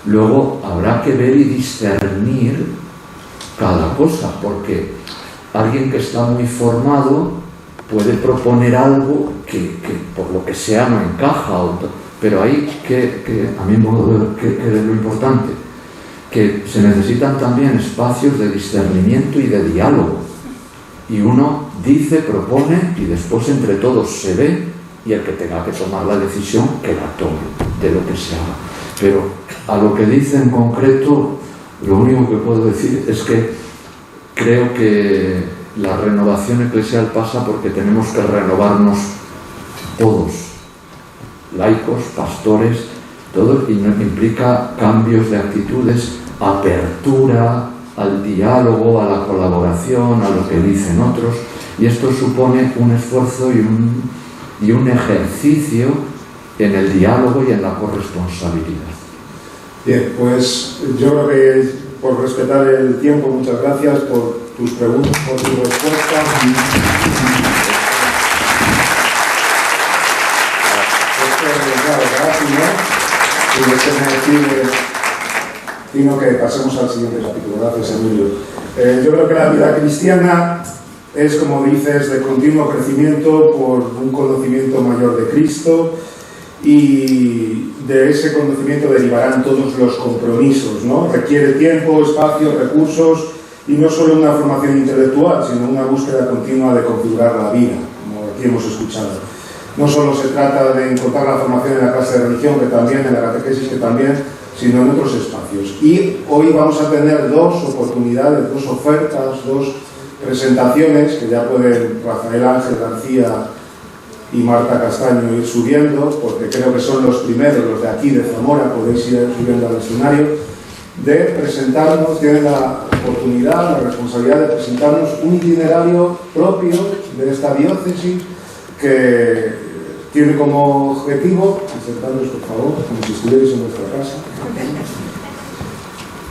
Luego habrá que ver y discernir cada cosa, porque alguien que está muy formado puede proponer algo que por lo que sea no encaja, pero hay que a mi modo de ver, que es lo importante, que se necesitan también espacios de discernimiento y de diálogo, y uno dice, propone, y después entre todos se ve, y el que tenga que tomar la decisión, que la tome, de lo que se haga. Pero a lo que dice en concreto, lo único que puedo decir es que creo que la renovación eclesial pasa porque tenemos que renovarnos todos, laicos, pastores, todos, y implica cambios de actitudes, apertura al diálogo, a la colaboración, a lo que dicen otros, y esto supone un esfuerzo y un ejercicio en el diálogo y en la corresponsabilidad. Bien, pues yo creo que por respetar el tiempo, muchas gracias por tus preguntas, por tus respuestas. Sino que pasemos al siguiente capítulo. Gracias, Emilio. Yo creo que la vida cristiana es, como dices, de continuo crecimiento por un conocimiento mayor de Cristo, y de ese conocimiento derivarán todos los compromisos, ¿no? Requiere tiempo, espacio, recursos, y no solo una formación intelectual, sino una búsqueda continua de configurar la vida, como aquí hemos escuchado. No solo se trata de encontrar la formación en la clase de religión, que también, en la catequesis, que también, sino en otros espacios. Y hoy vamos a tener dos oportunidades, dos ofertas, dos presentaciones, que ya pueden Rafael Ángel García y Marta Castaño ir subiendo, porque creo que son los primeros, los de aquí de Zamora, podéis ir subiendo al escenario, de presentarnos, tienen la oportunidad, la responsabilidad de presentarnos un itinerario propio de esta diócesis, que tiene como objetivo, sentados por favor, como si estuvierais en vuestra casa,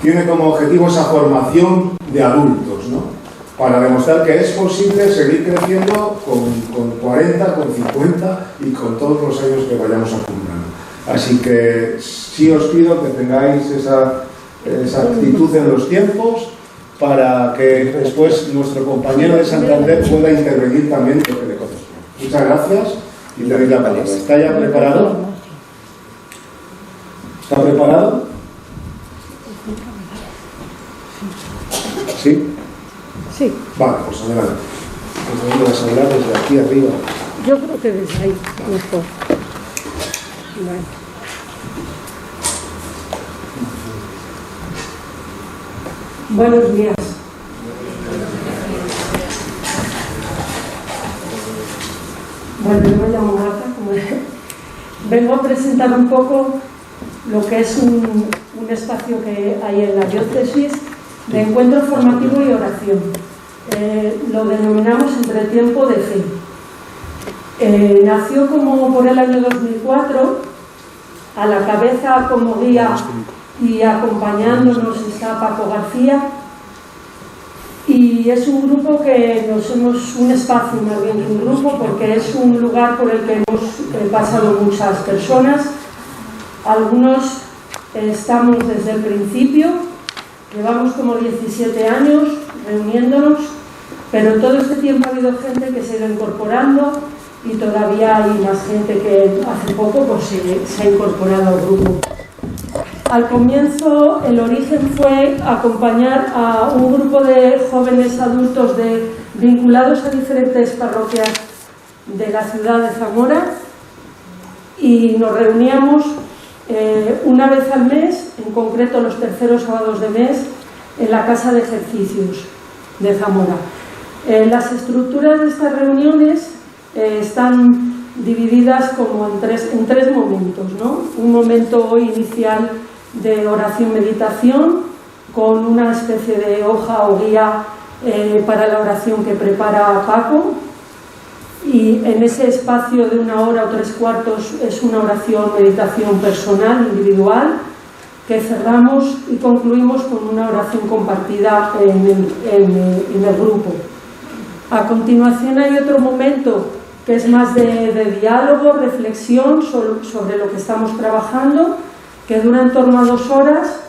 tiene como objetivo esa formación de adultos, ¿no? Para demostrar que es posible seguir creciendo con 40, con 50 y con todos los años que vayamos acumulando. Así que sí os pido que tengáis esa actitud en los tiempos para que después nuestro compañero de Santander pueda intervenir también lo que le corresponde. Muchas gracias y le doy la palabra. ¿Está ya preparado? ¿Está preparado? ¿Sí? Sí. Vale, pues adelante. ¿Dónde vas a hablar? Desde aquí arriba. Yo creo que desde ahí, mejor. Vale. Buenos días. Bueno, yo me llamo Marta. Vengo a presentar un poco lo que es un espacio que hay en la diócesis de encuentro formativo y oración. Lo denominamos Entretiempo de Fe. Nació como por el año 2004, a la cabeza como guía y acompañándonos está Paco García, y es un grupo que un espacio más bien que un grupo, porque es un lugar por el que hemos pasado muchas personas. Algunos estamos desde el principio, llevamos como 17 años reuniéndonos, pero todo este tiempo ha habido gente que se ha ido incorporando y todavía hay más gente que hace poco pues, se ha incorporado al grupo. Al comienzo, el origen fue acompañar a un grupo de jóvenes adultos vinculados a diferentes parroquias de la ciudad de Zamora, y nos reuníamos una vez al mes, en concreto los terceros sábados de mes, en la Casa de Ejercicios de Zamora. Las estructuras de estas reuniones están divididas como en tres momentos, ¿no? Un momento inicial de oración-meditación, con una especie de hoja o guía para la oración que prepara Paco, y en ese espacio de 1 hora o 3/4 es una oración-meditación personal, individual, que cerramos y concluimos con una oración compartida en el grupo. A continuación hay otro momento que es más de diálogo, reflexión sobre lo que estamos trabajando, que dura en torno a 2 horas,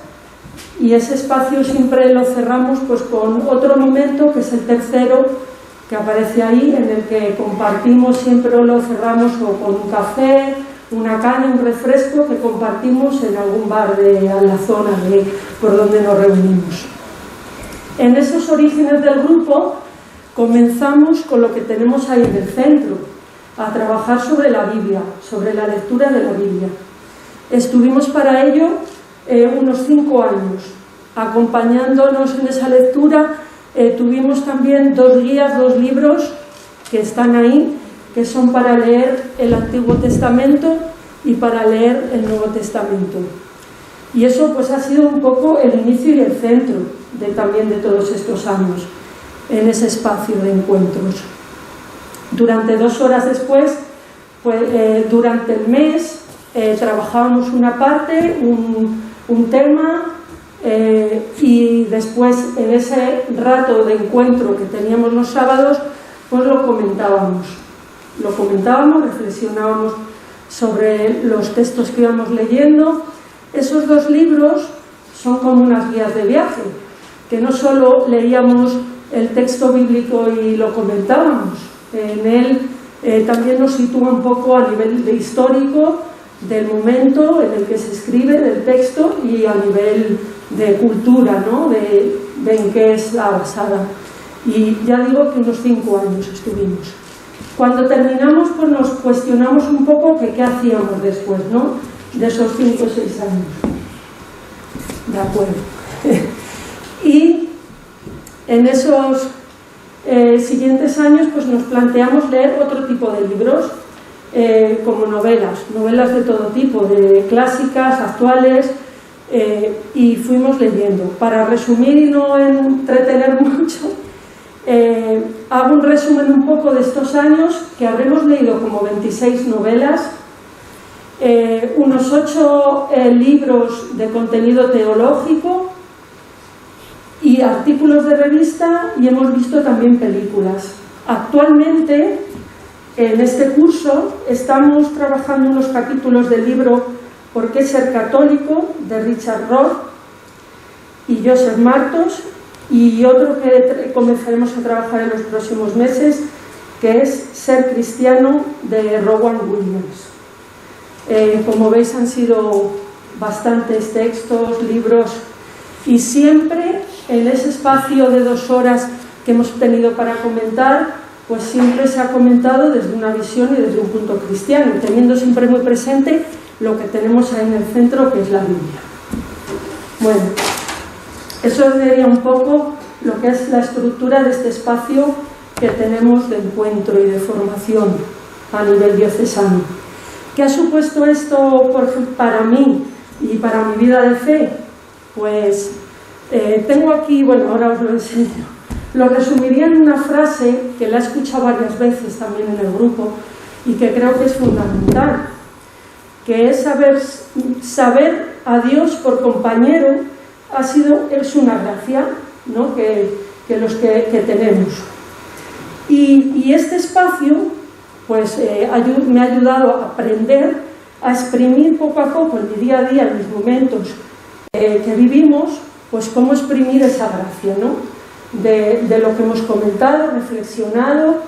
y ese espacio siempre lo cerramos pues con otro momento que es el tercero que aparece ahí, en el que compartimos, siempre lo cerramos o con un café, una caña, un refresco que compartimos en algún bar de la zona por donde nos reunimos. En esos orígenes del grupo comenzamos con lo que tenemos ahí en el centro, a trabajar sobre la Biblia, sobre la lectura de la Biblia. Estuvimos para ello unos 5 años, acompañándonos en esa lectura. Tuvimos también 2 guías, 2 libros que están ahí, que son para leer el Antiguo Testamento y para leer el Nuevo Testamento. Y eso pues ha sido un poco el inicio y el centro también de todos estos años, en ese espacio de encuentros. Durante 2 horas después, pues, durante el mes, trabajábamos una parte, un tema, y después en ese rato de encuentro que teníamos los sábados, pues lo comentábamos, reflexionábamos sobre los textos que íbamos leyendo. Esos 2 libros son como unas guías de viaje, que no solo leíamos el texto bíblico y lo comentábamos, en él también nos sitúa un poco a nivel de histórico del momento en el que se escribe, del texto, y a nivel de cultura, ¿no? de en qué es la basada. Y ya digo que unos 5 años estuvimos. Cuando terminamos, pues nos cuestionamos un poco que qué hacíamos después, ¿no? De esos 5 o 6 años. De acuerdo. Y en esos siguientes años, pues nos planteamos leer otro tipo de libros, como novelas de todo tipo, de clásicas, actuales, y fuimos leyendo. Para resumir y no entretener mucho, hago un resumen un poco de estos años, que habremos leído como 26 novelas, unos 8 libros de contenido teológico y artículos de revista, y hemos visto también películas. Actualmente, en este curso, estamos trabajando unos capítulos del libro ¿Por qué ser católico?, de Richard Rohr y Joseph Martos, y otro que comenzaremos a trabajar en los próximos meses, que es Ser cristiano, de Rowan Williams. Como veis, han sido bastantes textos, libros, y siempre en ese espacio de 2 horas que hemos tenido para comentar, pues siempre se ha comentado desde una visión y desde un punto cristiano, teniendo siempre muy presente lo que tenemos ahí en el centro, que es la Biblia. Bueno, eso sería un poco lo que es la estructura de este espacio que tenemos de encuentro y de formación a nivel diocesano. ¿Qué ha supuesto esto, por ejemplo, para mí y para mi vida de fe? Pues tengo aquí, bueno, ahora os lo enseño. Lo resumiría en una frase que la he escuchado varias veces también en el grupo y que creo que es fundamental, que es saber a Dios por compañero es una gracia, ¿no?, que tenemos. Y este espacio pues me ha ayudado a aprender a exprimir poco a poco en mi día a día, en mis momentos que vivimos, pues cómo exprimir esa gracia, ¿no?, de lo que hemos comentado, reflexionado,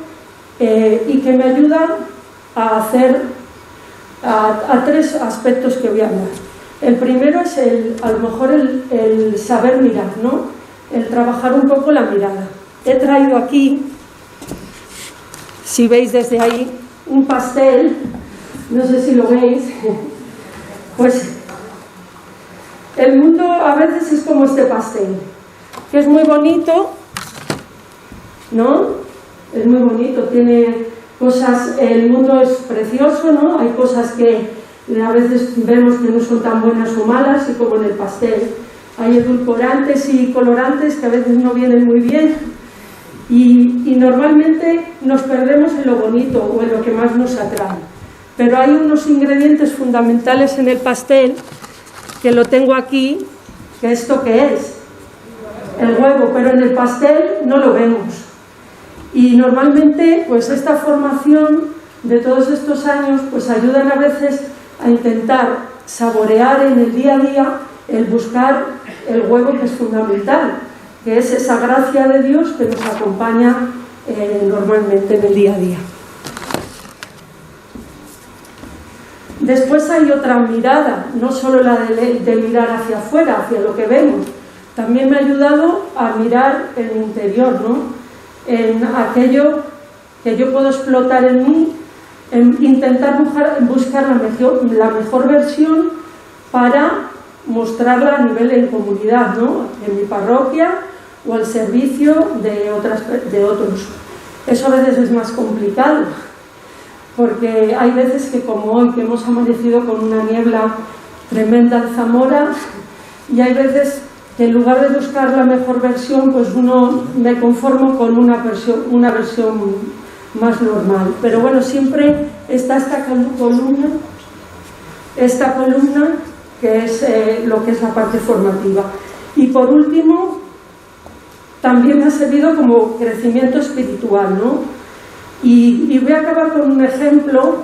y que me ayuda a hacer a 3 aspectos que voy a hablar. El primero es a lo mejor el saber mirar, ¿no?, el trabajar un poco la mirada. He traído aquí, si veis desde ahí, un pastel, no sé si lo veis, pues el mundo a veces es como este pastel, que es muy bonito, ¿no? Es muy bonito, tiene cosas, el mundo es precioso, ¿no? Hay cosas que a veces vemos que no son tan buenas o malas, y como en el pastel hay edulcorantes y colorantes que a veces no vienen muy bien, y normalmente nos perdemos en lo bonito o en lo que más nos atrae. Pero hay unos ingredientes fundamentales en el pastel, que lo tengo aquí, que ¿esto qué es? El huevo, pero en el pastel no lo vemos. Y normalmente pues esta formación de todos estos años pues ayudan a veces a intentar saborear en el día a día el buscar el huevo, que es fundamental, que es esa gracia de Dios que nos acompaña normalmente en el día a día. Después hay otra mirada, no solo la de mirar hacia afuera, hacia lo que vemos. También me ha ayudado a mirar en mi interior, ¿no?, en aquello que yo puedo explotar en mí, en intentar buscar la mejor versión para mostrarla a nivel en comunidad, ¿no?, en mi parroquia o al servicio de otros. Eso a veces es más complicado, porque hay veces que, como hoy, que hemos amanecido con una niebla tremenda en Zamora, y hay veces que en lugar de buscar la mejor versión, pues me conformo con una versión más normal. Pero bueno, siempre está esta columna que es lo que es la parte formativa. Y por último, también me ha servido como crecimiento espiritual, ¿no? Y voy a acabar con un ejemplo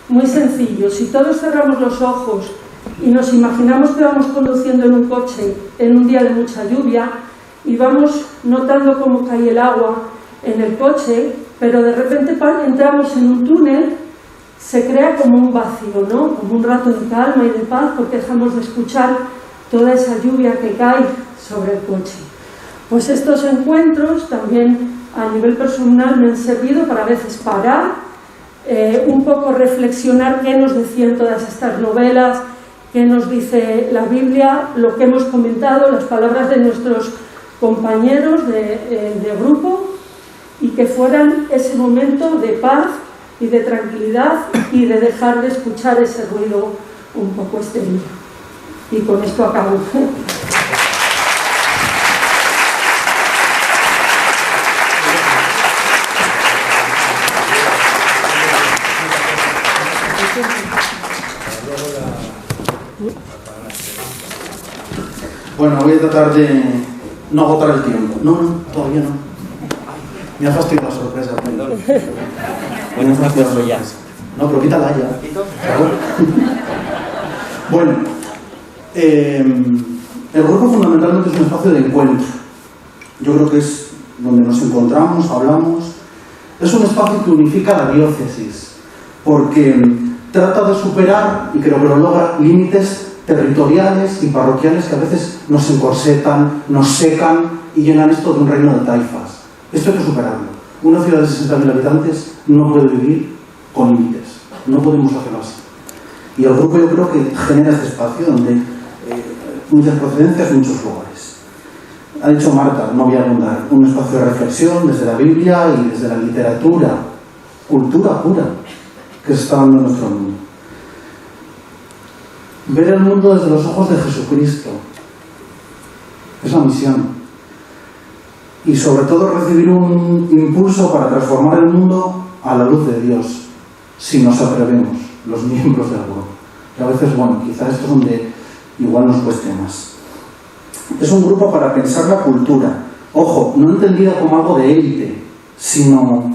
muy sencillo. Si todos cerramos los ojos y nos imaginamos que vamos conduciendo en un coche en un día de mucha lluvia y vamos notando cómo cae el agua en el coche, pero de repente entramos en un túnel, se crea como un vacío, ¿no?, como un rato de calma y de paz, porque dejamos de escuchar toda esa lluvia que cae sobre el coche. Pues estos encuentros también a nivel personal me han servido para a veces parar, un poco reflexionar qué nos decían todas estas novelas, qué nos dice la Biblia, lo que hemos comentado, las palabras de nuestros compañeros de grupo, y que fueran ese momento de paz y de tranquilidad y de dejar de escuchar ese ruido un poco exterior. Y con esto acabo. Bueno, voy a tratar de no agotar el tiempo. No, todavía no. Me ha fastidiado la sorpresa. Me ha fastidiado la sorpresa. No, pero quítala ya. Bueno, el grupo fundamentalmente es un espacio de encuentro. Yo creo que es donde nos encontramos, hablamos. Es un espacio que unifica la diócesis, porque trata de superar, y creo que lo logra, límites territoriales y parroquiales que a veces nos encorsetan, nos secan y llenan esto de un reino de taifas. Esto hay que superarlo. Una ciudad de 60.000 habitantes no puede vivir con límites. No podemos hacerlo así. Y el grupo yo creo que genera este espacio donde muchas procedencias, muchos lugares. Ha dicho Marta, no voy a abundar, un espacio de reflexión desde la Biblia y desde la literatura, cultura pura que se está dando en nuestro mundo. Ver el mundo desde los ojos de Jesucristo es la misión. Y sobre todo recibir un impulso para transformar el mundo a la luz de Dios, si nos atrevemos, los miembros del grupo. Que a veces, bueno, quizás esto es donde igual nos cueste más. Es un grupo para pensar la cultura. Ojo, no entendida como algo de élite, sino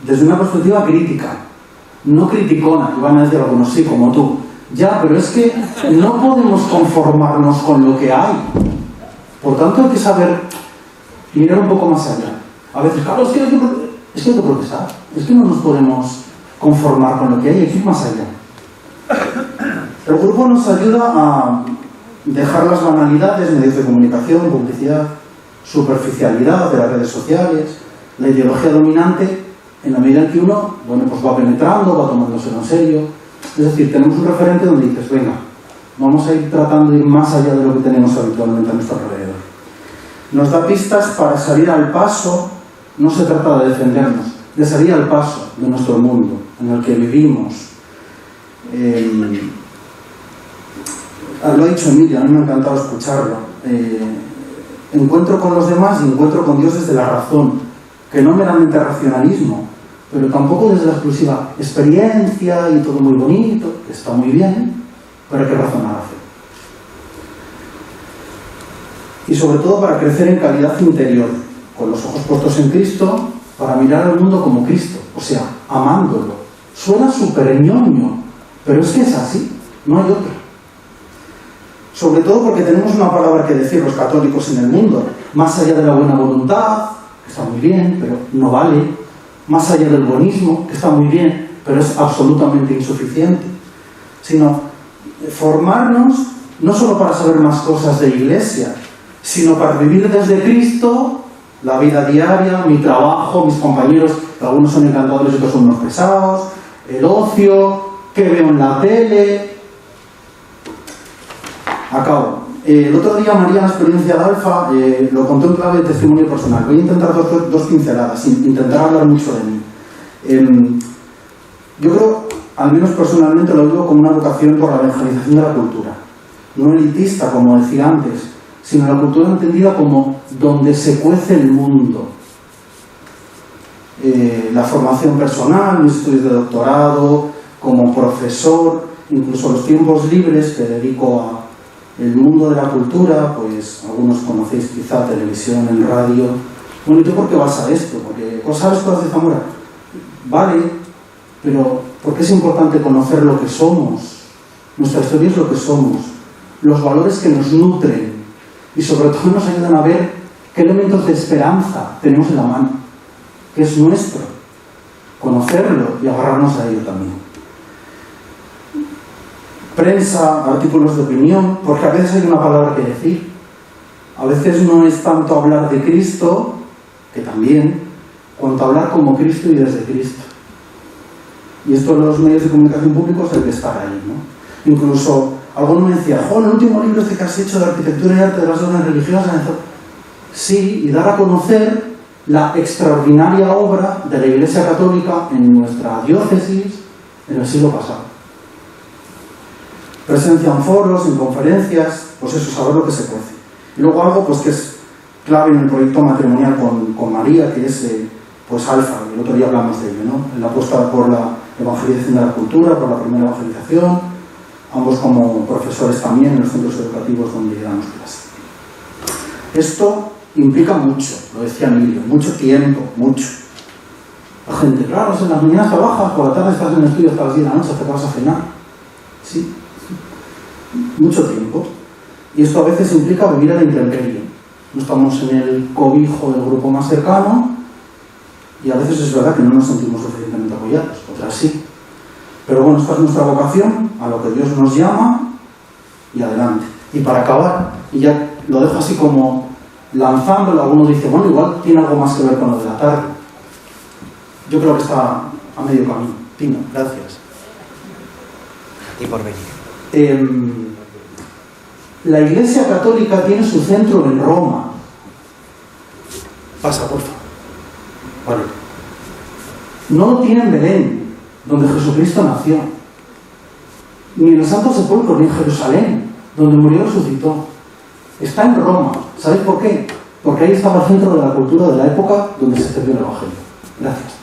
desde una perspectiva crítica. No criticona, que van a decir algunos, sí, como tú. Ya, pero es que no podemos conformarnos con lo que hay. Por tanto, hay que saber mirar un poco más allá. A veces, claro, es que hay que protestar. Es que no nos podemos conformar con lo que hay que ir más allá. El grupo nos ayuda a dejar las banalidades, medios de comunicación, publicidad, superficialidad de las redes sociales, la ideología dominante, en la medida en que uno, bueno, pues va penetrando, va tomándoselo en serio. Es decir, tenemos un referente donde dices, venga, vamos a ir tratando de ir más allá de lo que tenemos habitualmente a nuestro alrededor. Nos da pistas para salir al paso. No se trata de defendernos, de salir al paso de nuestro mundo en el que vivimos. Lo ha dicho Emilia, a mí me ha encantado escucharlo. Encuentro con los demás y encuentro con Dios desde la razón, que no meramente racionalismo, pero tampoco desde la exclusiva experiencia y todo muy bonito, que está muy bien, pero hay que razonar la fe. Y sobre todo para crecer en calidad interior, con los ojos puestos en Cristo, para mirar al mundo como Cristo, o sea, amándolo. Suena súper ñoño, pero es que es así, no hay otra. Sobre todo porque tenemos una palabra que decir los católicos en el mundo, más allá de la buena voluntad, que está muy bien, pero no vale, más allá del buenismo, que está muy bien, pero es absolutamente insuficiente, sino formarnos no solo para saber más cosas de Iglesia, sino para vivir desde Cristo la vida diaria, mi trabajo, mis compañeros, que algunos son encantadores y otros son unos pesados, el ocio, que veo en la tele. Acabo. El otro día María, en la experiencia de Alfa, lo contó en clave de testimonio personal. Voy a intentar dos pinceladas, sin intentar hablar mucho de mí. Yo creo, al menos personalmente, lo digo como una vocación por la evangelización de la cultura. No elitista, como decía antes, sino la cultura entendida como donde se cuece el mundo. La formación personal, mis estudios de doctorado, como profesor, incluso los tiempos libres que dedico a el mundo de la cultura, pues algunos conocéis quizá televisión, en radio. Bueno, ¿y tú por qué vas a esto? Porque ¿sabes cosas de Zamora? Vale, pero ¿por qué es importante conocer lo que somos? Nuestra historia es lo que somos, los valores que nos nutren y sobre todo nos ayudan a ver qué elementos de esperanza tenemos en la mano, que es nuestro, conocerlo y agarrarnos a ello también. Prensa, artículos de opinión, porque a veces hay una palabra que decir. A veces no es tanto hablar de Cristo, que también, cuanto hablar como Cristo y desde Cristo. Y esto en los medios de comunicación públicos hay que estar ahí, ¿no? Incluso alguno me decía, el último libro que has hecho de arquitectura y arte de las órdenes religiosas. Sí, y dar a conocer la extraordinaria obra de la Iglesia Católica en nuestra diócesis en el siglo pasado. Presencia en foros, en conferencias, pues eso, saber lo que se cuece. Y luego algo pues que es clave en el proyecto matrimonial con María, que es pues Alfa, el otro día hablamos de ello, ¿no? La apuesta por la evangelización de la cultura, por la primera evangelización, ambos como profesores también en los centros educativos donde damos clase. Esto implica mucho, lo decía Emilio, mucho tiempo, mucho. La gente, claro, en las mañanas trabajas, por la tarde estás en el estudio hasta las 10 de la noche, hasta que vas a cenar. Sí, mucho tiempo. Y esto a veces implica vivir a la intemperie. No estamos en el cobijo del grupo más cercano y a veces es verdad que no nos sentimos suficientemente apoyados, otras sí. Pero bueno, esta es nuestra vocación, a lo que Dios nos llama y adelante. Y para acabar, y ya lo dejo así como lanzándolo, alguno dice, bueno, igual tiene algo más que ver con lo de la tarde. Yo creo que está a medio camino. Tino, gracias. Y por venir. La Iglesia Católica tiene su centro en Roma. Pasa, por favor. Vale. No lo tiene en Belén, donde Jesucristo nació. Ni en el Santo Sepulcro, ni en Jerusalén, donde murió y resucitó. Está en Roma. ¿Sabéis por qué? Porque ahí estaba el centro de la cultura de la época donde se escribió el Evangelio. Gracias.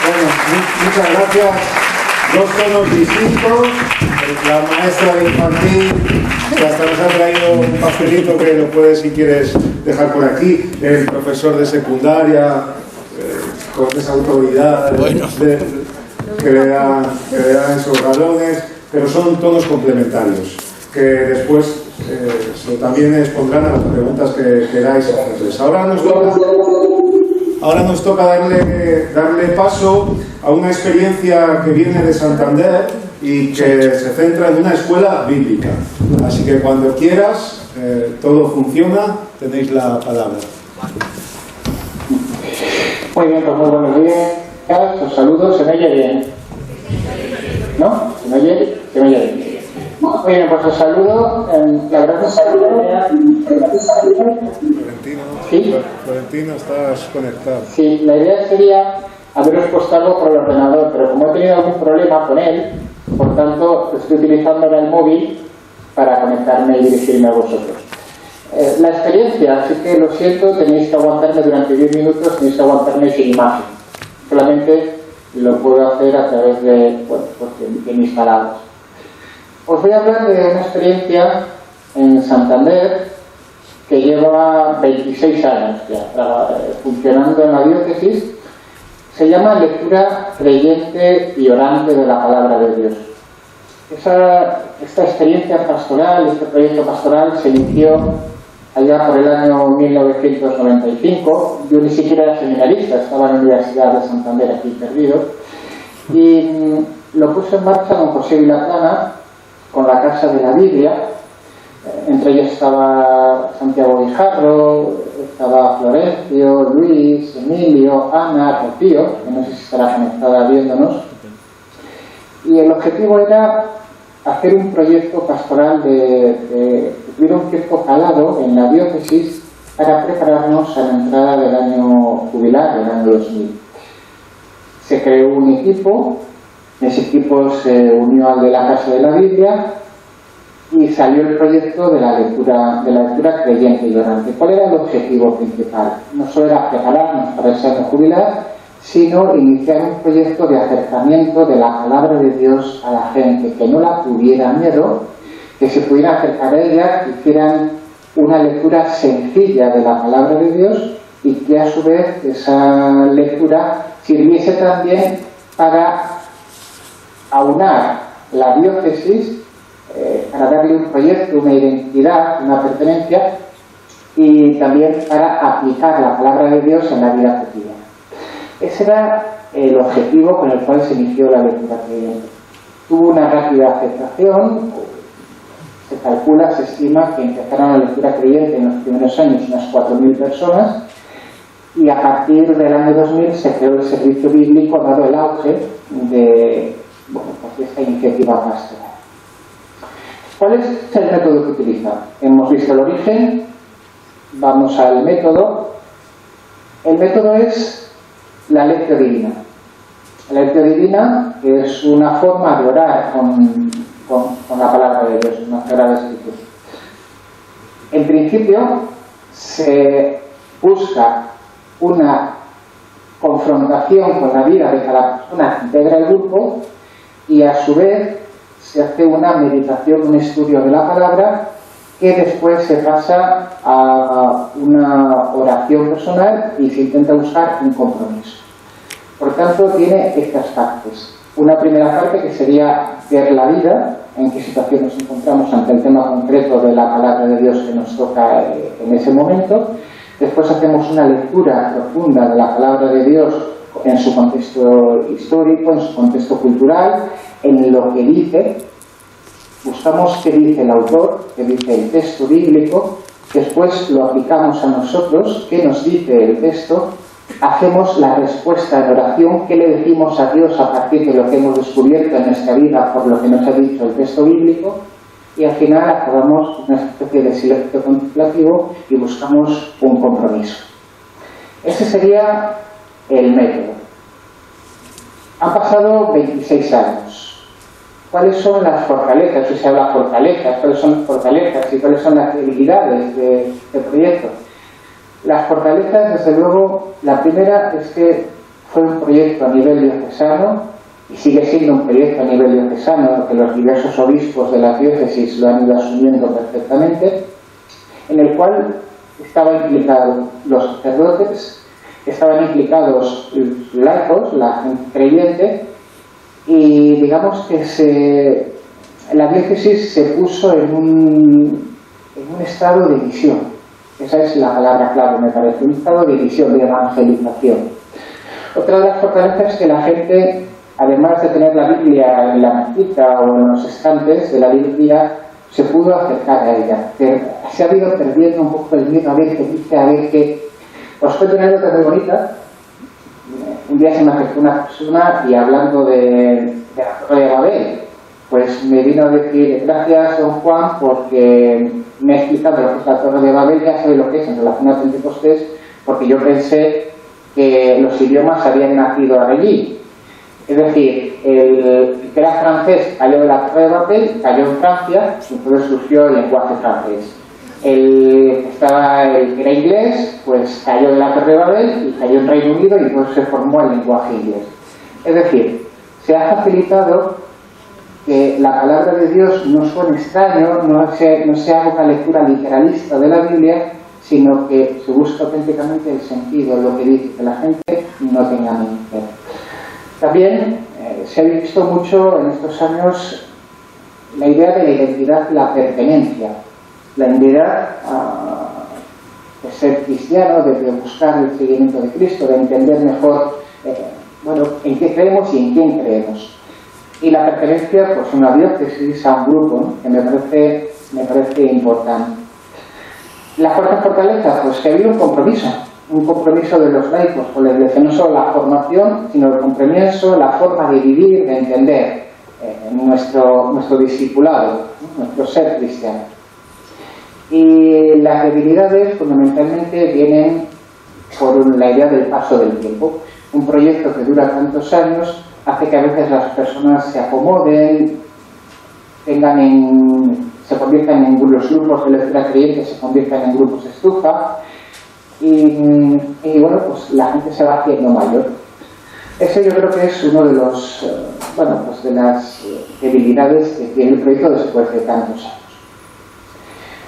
Bueno, muchas gracias. Dos tonos distintos. La maestra de infantil, que hasta nos ha traído un pastelito que lo puedes, si quieres, dejar por aquí. El profesor de secundaria, con esa autoridad que le da esos galones, pero son tonos complementarios, que después también expondrán a las preguntas que queráis hacerles. Ahora nos toca darle paso a una experiencia que viene de Santander y que se centra en una escuela bíblica. Así que cuando quieras, todo funciona, tenéis la palabra. Muy bien, pues muy buenos días. Os saludo, ¿se me oye bien? ¿No? ¿Se me oye? Se me oye bien. Muy bien, pues os saludo. La verdad es que Florentino, estás conectado. Sí, la idea sería haberos puesto algo por el ordenador, pero como he tenido algún problema con él, por tanto estoy utilizando ahora el móvil para conectarme y dirigirme a vosotros. La experiencia, así que lo siento, tenéis que aguantarme durante 10 minutos, tenéis que aguantarme sin imagen. Solamente lo puedo hacer a través de mis palabras. Os voy a hablar de una experiencia en Santander que lleva 26 años ya funcionando en la diócesis. Se llama Lectura Creyente y Orante de la Palabra de Dios. Esta experiencia pastoral, este proyecto pastoral se inició allá por el año 1995. Yo ni siquiera era seminarista, estaba en la Universidad de Santander, aquí perdido, y lo puso en marcha don José Vilaplana con la Casa de la Biblia. Entre ellos estaba Santiago Guijarro, estaba Florencio, Luis, Emilio, Ana, Rocío, que no sé si estará conectada viéndonos. Y el objetivo era hacer un proyecto pastoral que tuviera un cierto calado en la diócesis para prepararnos a la entrada del año jubilar, del año 2000. Se creó un equipo, ese equipo se unió al de la Casa de la Biblia y salió el proyecto de la lectura creyente y orante. ¿Cuál era el objetivo principal? No solo era prepararnos para ese año jubilar, sino iniciar un proyecto de acercamiento de la palabra de Dios a la gente, que no la tuviera miedo, que se pudiera acercar a ella, que hicieran una lectura sencilla de la palabra de Dios y que a su vez esa lectura sirviese también para aunar la diócesis, para darle un proyecto, una identidad, una pertenencia y también para aplicar la palabra de Dios en la vida cotidiana. Ese era el objetivo con el cual se inició la lectura creyente. Tuvo una rápida aceptación, se calcula, se estima que empezaron la lectura creyente en los primeros años unas 4.000 personas y a partir del año 2000 se creó el servicio bíblico dado el auge de esta iniciativa pastoral. ¿Cuál es el método que utiliza? Hemos visto el origen, vamos al método. El método es la lectio divina. La lectio divina es una forma de orar con la palabra de Dios, una sagrada escritura. En principio, se busca una confrontación con la vida de cada persona que integra el grupo y a su vez se hace una meditación, un estudio de la palabra que después se pasa a una oración personal y se intenta buscar un compromiso. Por tanto, tiene estas partes. Una primera parte que sería ver la vida, en qué situación nos encontramos ante el tema concreto de la palabra de Dios que nos toca en ese momento. Después hacemos una lectura profunda de la palabra de Dios en su contexto histórico, en su contexto cultural, en lo que dice. Buscamos qué dice el autor, qué dice el texto bíblico, después lo aplicamos a nosotros, qué nos dice el texto, hacemos la respuesta en oración, qué le decimos a Dios a partir de lo que hemos descubierto en nuestra vida por lo que nos ha dicho el texto bíblico, y al final acabamos una especie de silencio contemplativo y buscamos un compromiso. Ese sería el método. Han pasado 26 años. ¿Cuáles son las fortalezas? Si se habla de fortalezas, ¿cuáles son las fortalezas y cuáles son las debilidades del proyecto? Las fortalezas, desde luego, la primera es que fue un proyecto a nivel diocesano y sigue siendo un proyecto a nivel diocesano, que los diversos obispos de las diócesis lo han ido asumiendo perfectamente, en el cual estaban implicados los sacerdotes, estaban implicados los laicos, la gente creyente, y digamos que la diócesis se puso en un estado de visión. Esa es la palabra clave, me parece, un estado de visión, de evangelización. Otra de las fortalezas es que la gente, además de tener la Biblia en la mesita o en los estantes de la Biblia, se pudo acercar a ella. Se ha ido perdiendo un poco el miedo a ver qué dice, a ver qué... Os cuento una anécdota muy bonita. Un día se me acercó una persona y hablando de la Torre de Babel, pues me vino a decir: gracias, don Juan, porque me ha explicado lo que es la Torre de Babel, ya sabe lo que es en relación a Pentecostés, porque yo pensé que los idiomas habían nacido allí. Es decir, el que era francés cayó de la Torre de Babel, cayó en Francia, y entonces surgió el lenguaje francés. El que era inglés, pues cayó de la Torre de Babel y cayó en Reino Unido y entonces se formó el lenguaje inglés. Es decir, se ha facilitado que la palabra de Dios no suene extraño, no se haga una lectura literalista de la Biblia, sino que se busca auténticamente el sentido, lo que dice, que la gente no tenga miedo. También se ha visto mucho en estos años la idea de la identidad y la pertenencia. La identidad de ser cristiano, de buscar el seguimiento de Cristo, de entender mejor en qué creemos y en quién creemos. Y la pertenencia, pues, a una diócesis, a un grupo, ¿no?, que me parece importante. La cuarta fortaleza, pues que ha habido un compromiso de los laicos con la Iglesia, no solo la formación, sino el compromiso, la forma de vivir, de entender nuestro discipulado, ¿no?, nuestro ser cristiano. Y las debilidades fundamentalmente vienen por la idea del paso del tiempo. Un proyecto que dura tantos años hace que a veces las personas se acomoden, se conviertan en los grupos de lectura creyente, se conviertan en grupos estufa y bueno, pues la gente se va haciendo mayor. Eso yo creo que es uno de los de las debilidades que tiene el proyecto después de tantos años.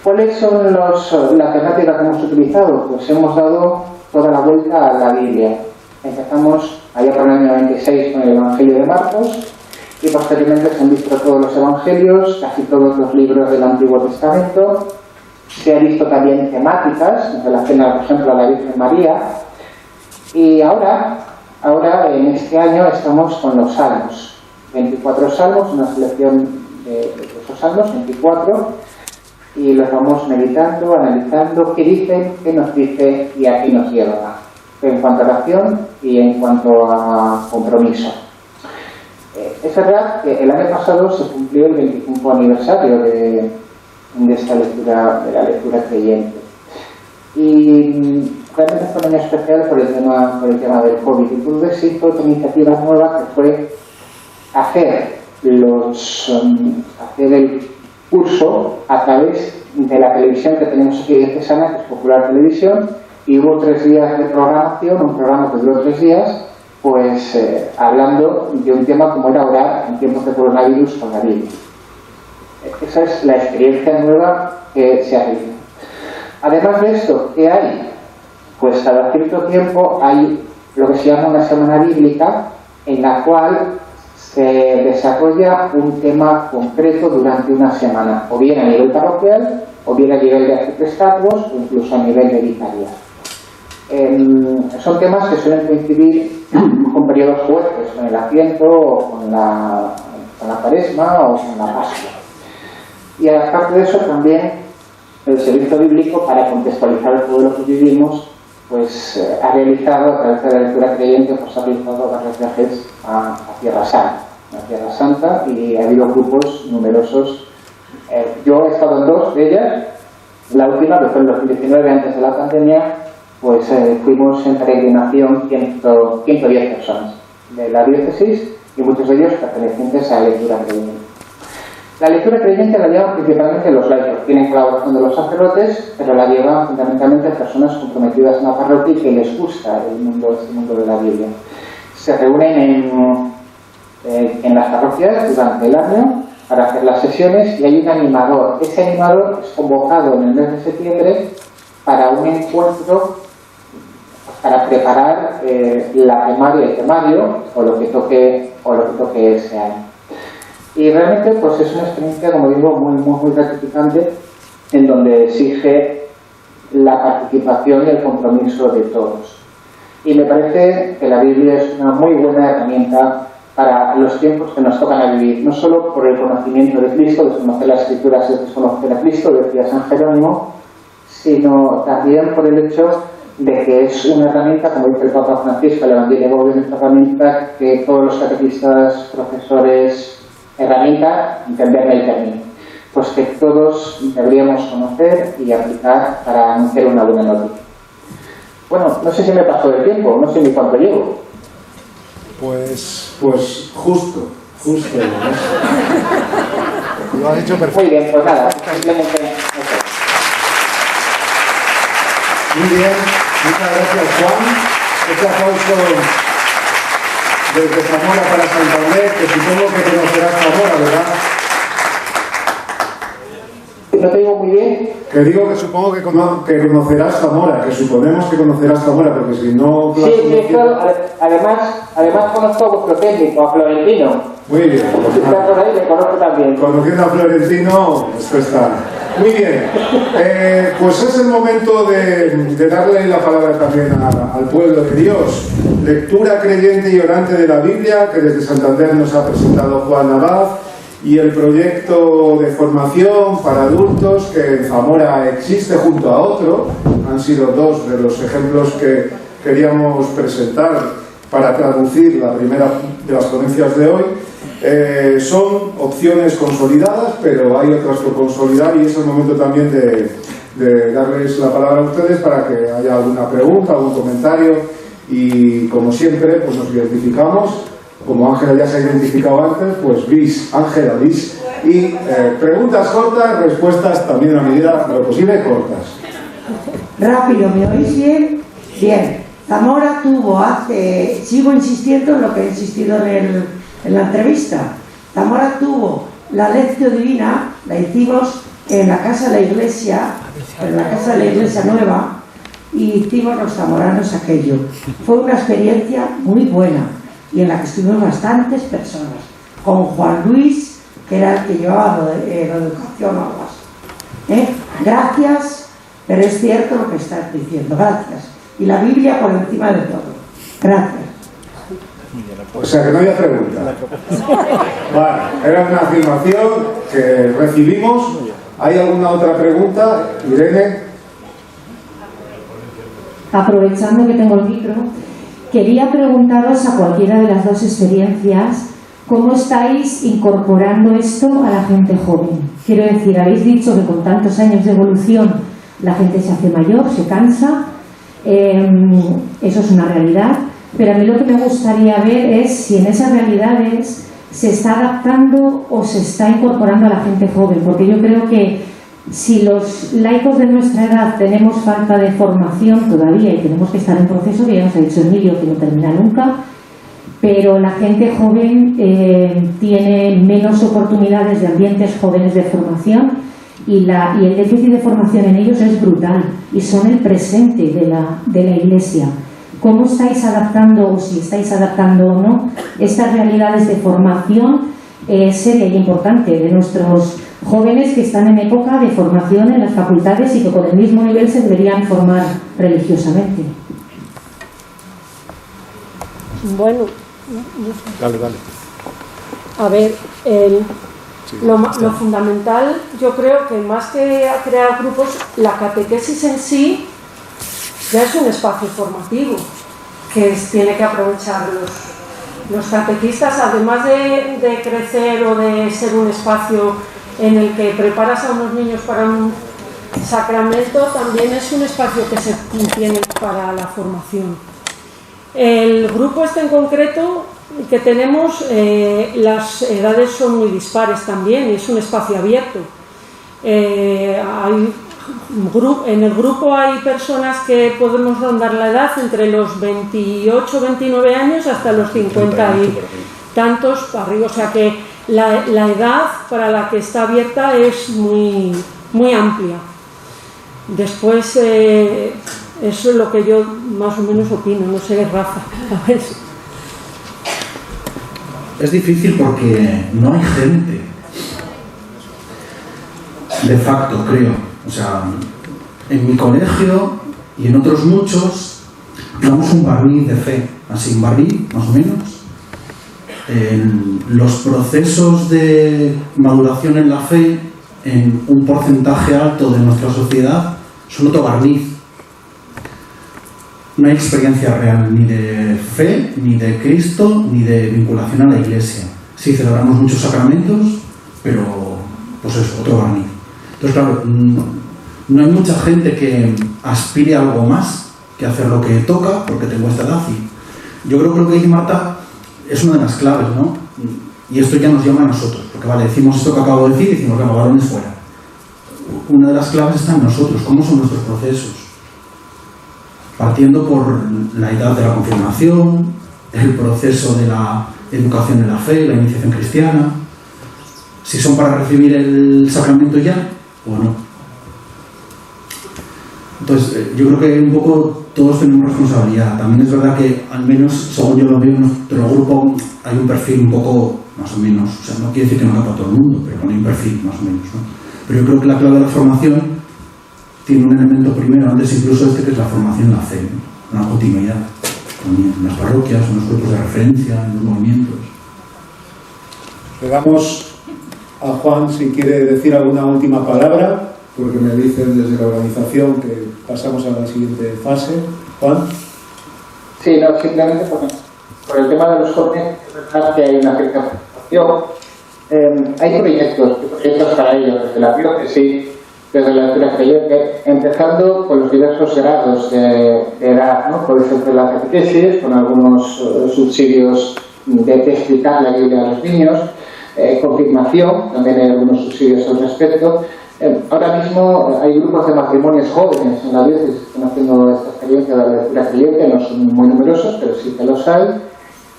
¿Cuáles son la alternativa que hemos utilizado? Pues hemos dado toda la vuelta a la Biblia. Empezamos allá por el año 26 con el Evangelio de Marcos y posteriormente se han visto todos los Evangelios, casi todos los libros del Antiguo Testamento. Se han visto también temáticas en relación, por ejemplo, a la Virgen María. Y ahora en este año estamos con los Salmos. 24 Salmos, una selección de esos Salmos, 24, y los vamos meditando, analizando qué dicen, qué nos dice y a qué nos lleva, en cuanto a oración y en cuanto a compromiso. Es verdad que el año pasado se cumplió el 25 aniversario de esta lectura, de la lectura creyente. Y realmente fue un año especial por el tema del COVID. Entonces se hizo otra iniciativa nueva que fue hacer curso a través de la televisión que tenemos aquí en Cesana, que es Popular Televisión, y hubo 3 días de programación, un programa que duró 3 días, pues hablando de un tema como era orar en tiempos de coronavirus con la Biblia. Esa es la experiencia nueva que se ha vivido. Además de esto, ¿qué hay? Pues cada cierto tiempo hay lo que se llama una semana bíblica, en la cual se desarrolla un tema concreto durante una semana, o bien a nivel parroquial, o bien a nivel de arciprestazgos, o incluso a nivel de vicaría. Son temas que suelen coincidir con periodos fuertes, con el Adviento, o con la Cuaresma, o con la Pascua. Y aparte de eso, también el Servicio Bíblico, para contextualizar todo lo que vivimos, pues ha realizado, a través de la lectura creyente, pues ha realizado varios viajes a Tierra Santa, y ha habido grupos numerosos. Yo he estado en 2 de ellas. La última, que fue en 2019, antes de la pandemia, pues fuimos en peregrinación 110 personas de la diócesis, y muchos de ellos pertenecientes a la lectura creyente. La lectura creyente la llevan principalmente los laicos, tienen colaboración de los sacerdotes, pero la llevan fundamentalmente personas comprometidas en la parroquia y que les gusta este mundo de la Biblia. Se reúnen en las parroquias durante el año para hacer las sesiones, y hay un animador. Ese animador es convocado en el mes de septiembre para un encuentro para preparar la primaria y el temario, o lo que toque ese año. Y realmente pues es una experiencia, como digo, muy gratificante, en donde exige la participación y el compromiso de todos. Y me parece que la Biblia es una muy buena herramienta para los tiempos que nos tocan a vivir, no solo por el conocimiento de Cristo, desconocer las Escrituras es desconocer a Cristo, decía San Jerónimo, sino también por el hecho de que es una herramienta, como dice el Papa Francisco, el Evangelio es una herramienta que todos los catequistas, profesores, herramienta, entenderme el término, pues que todos deberíamos conocer y aplicar para anunciar una buena noticia. Bueno, no sé si me pasó el tiempo, no sé ni cuánto llevo. Pues justo. Lo has hecho perfecto. Muy bien, pues nada, simplemente... Muy bien, muchas gracias, Juan. Este aplauso desde Zamora para Santander, que supongo que conocerás Zamora, ¿verdad? No te digo muy bien. Que digo que supongo que conocerás Zamora, que suponemos que conocerás Zamora, porque si no... Sí, además conozco a vuestro técnico, a Florentino. Muy bien. Está por ahí, le conozco también. Conociendo a Florentino, esto está... Muy bien. Pues es el momento de darle la palabra también al pueblo de Dios. Lectura creyente y orante de la Biblia, que desde Santander nos ha presentado Juan Abad, y el proyecto de formación para adultos que en Zamora existe junto a otro. Han sido 2 de los ejemplos que queríamos presentar para traducir la primera de las ponencias de hoy. Son opciones consolidadas, pero hay otras por consolidar, y es el momento también de darles la palabra a ustedes para que haya alguna pregunta, algún comentario, y como siempre pues nos identificamos. Como Ángela ya se ha identificado antes, pues bis, Ángela bis, y preguntas cortas, respuestas también a medida de lo posible cortas. Rápido, ¿me oís bien? Bien. Zamora tuvo sigo insistiendo en lo que he insistido en la entrevista. Zamora tuvo la lección divina, la hicimos en la casa de la iglesia, nueva, y hicimos los zamoranos aquello. Fue una experiencia muy buena, y en la que estuvimos bastantes personas, con Juan Luis, que era el que llevaba la educación o algo así. Gracias, pero es cierto lo que estás diciendo, gracias. Y la Biblia por encima de todo. Gracias. O sea que no había pregunta. Vale, era una afirmación que recibimos. ¿Hay alguna otra pregunta? Irene. Aprovechando que tengo el micro, quería preguntaros a cualquiera de las 2 experiencias cómo estáis incorporando esto a la gente joven. Quiero decir, habéis dicho que con tantos años de evolución la gente se hace mayor, se cansa, eso es una realidad, pero a mí lo que me gustaría ver es si en esas realidades se está adaptando o se está incorporando a la gente joven? Porque yo creo que si los laicos de nuestra edad tenemos falta de formación todavía y tenemos que estar en proceso, que ya nos ha dicho Emilio que no termina nunca, pero la gente joven tiene menos oportunidades de ambientes jóvenes de formación y el déficit de formación en ellos es brutal y son el presente de la Iglesia. ¿Cómo estáis adaptando, o si estáis adaptando o no, estas realidades de formación seria y importante de nuestros jóvenes que están en época de formación en las facultades y que con el mismo nivel se deberían formar religiosamente? Bueno, dale. A ver, lo fundamental, yo creo que más que crear grupos, la catequesis en sí ya es un espacio formativo que tiene que aprovechar los catequistas, además de crecer o de ser un espacio en el que preparas a unos niños para un sacramento, también es un espacio que se tiene para la formación. El grupo este en concreto que tenemos, las edades son muy dispares también y es un espacio abierto. En el grupo hay personas que podemos rondar la edad entre los 28, 29 años hasta los 50 y tantos para arriba, o sea que la edad para la que está abierta es muy, muy amplia. Después, eso es lo que yo más o menos opino, no sé, Rafa. A ver. Es difícil porque no hay gente. De facto, creo. O sea, en mi colegio y en otros muchos damos un barniz de fe, así un barniz, más o menos. Los procesos de maduración en la fe en un porcentaje alto de nuestra sociedad son otro barniz. No hay experiencia real ni de fe, ni de Cristo, ni de vinculación a la Iglesia. Sí, celebramos muchos sacramentos, pero pues eso, otro barniz. Entonces, claro, no hay mucha gente que aspire a algo más que hacer lo que toca, porque tengo esta edad. Y yo creo que lo que dice Marta es una de las claves, ¿no? Y esto ya nos llama a nosotros, porque vale, decimos esto que acabo de decir y decimos, venga, varones fuera. Una de las claves está en nosotros, cómo son nuestros procesos. Partiendo por la edad de la confirmación, el proceso de la educación en la fe, la iniciación cristiana, si son para recibir el sacramento ya o no. Entonces, yo creo que un poco todos tenemos responsabilidad. También es verdad que, al menos, según yo lo veo en nuestro grupo, hay un perfil un poco, más o menos, o sea, no quiere decir que no haga para todo el mundo, pero hay un perfil, más o menos, ¿no? Pero yo creo que la clave de la formación tiene un elemento primero, antes incluso que es la formación en la fe, ¿no? Una continuidad, en las parroquias, en los grupos de referencia, en los movimientos. Le damos a Juan si quiere decir alguna última palabra, porque me dicen desde la organización que pasamos a la siguiente fase. Juan. Sí, no, simplemente por el tema de los jóvenes, es verdad que hay una cierta preocupación. Hay proyectos para ellos, desde la diócesis, desde la lectura creyente, empezando con los diversos grados de edad, ¿no? Por ejemplo, la catequesis, con algunos subsidios de explicar la Biblia a los niños, confirmación, también hay algunos subsidios al respecto. Ahora mismo hay grupos de matrimonios jóvenes en la diócesis que están haciendo esta experiencia de la lectura creyente, no son muy numerosos, pero sí que los hay.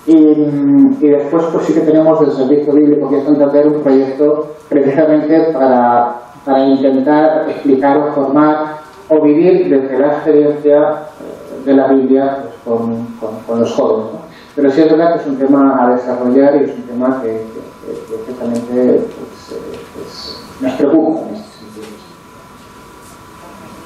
Y después pues sí que tenemos el Servicio Bíblico que es Santander, un proyecto precisamente para intentar explicar o formar o vivir desde la experiencia de la Biblia pues, con los jóvenes, ¿no? Pero sí es verdad que es un tema a desarrollar y es un tema que ciertamente pues, nos preocupa en este sentido.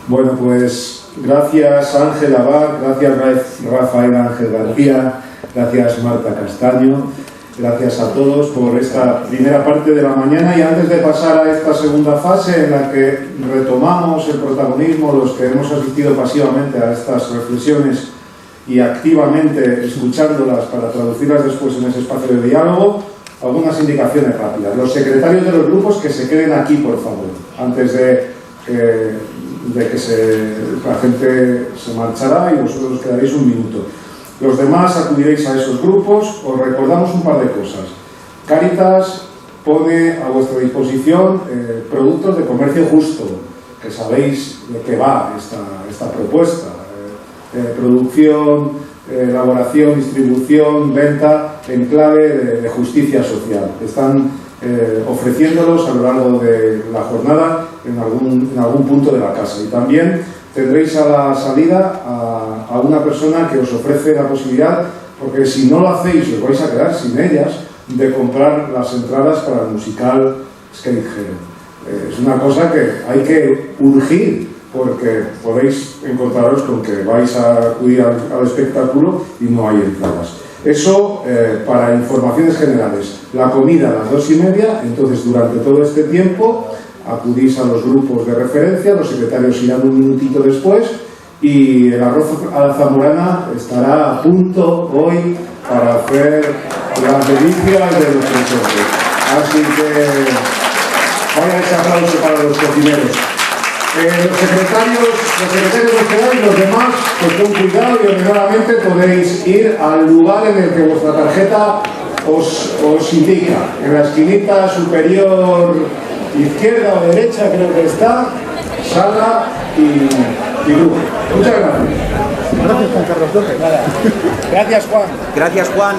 Bueno, pues gracias Ángel Abad, gracias Rafael Ángel García, gracias Marta Castaño, gracias a todos por esta primera parte de la mañana. Y antes de pasar a esta segunda fase en la que retomamos el protagonismo, los que hemos asistido pasivamente a estas reflexiones y activamente escuchándolas para traducirlas después en ese espacio de diálogo, algunas indicaciones rápidas. Los secretarios de los grupos que se queden aquí, por favor, antes de que la gente se marchará y vosotros os quedaréis un minuto. Los demás acudiréis a esos grupos. Os recordamos un par de cosas. Cáritas pone a vuestra disposición productos de comercio justo, que sabéis de qué va esta propuesta. Producción, elaboración, distribución, venta en clave de justicia social. Están ofreciéndolos a lo largo de la jornada en algún punto de la casa. Y también tendréis a la salida a una persona que os ofrece la posibilidad, porque si no lo hacéis os vais a quedar sin ellas, de comprar las entradas para el musical Skate Hero. Es una cosa que hay que urgir, porque podéis encontraros con que vais a acudir al espectáculo y no hay entradas. Eso para informaciones generales. La comida a las 2:30, entonces durante todo este tiempo acudís a los grupos de referencia, los secretarios irán un minutito después y el arroz a la zamorana estará a punto hoy para hacer las delicias de los presentes. Así que vaya ese aplauso para los cocineros. Los secretarios nos quedan y los demás, pues con cuidado y ordenadamente podéis ir al lugar en el que vuestra tarjeta os indica. En la esquinita superior izquierda o derecha creo que está, sala y grupo. Muchas gracias. Gracias, Juan Carlos López. Gracias, Juan. Gracias, Juan.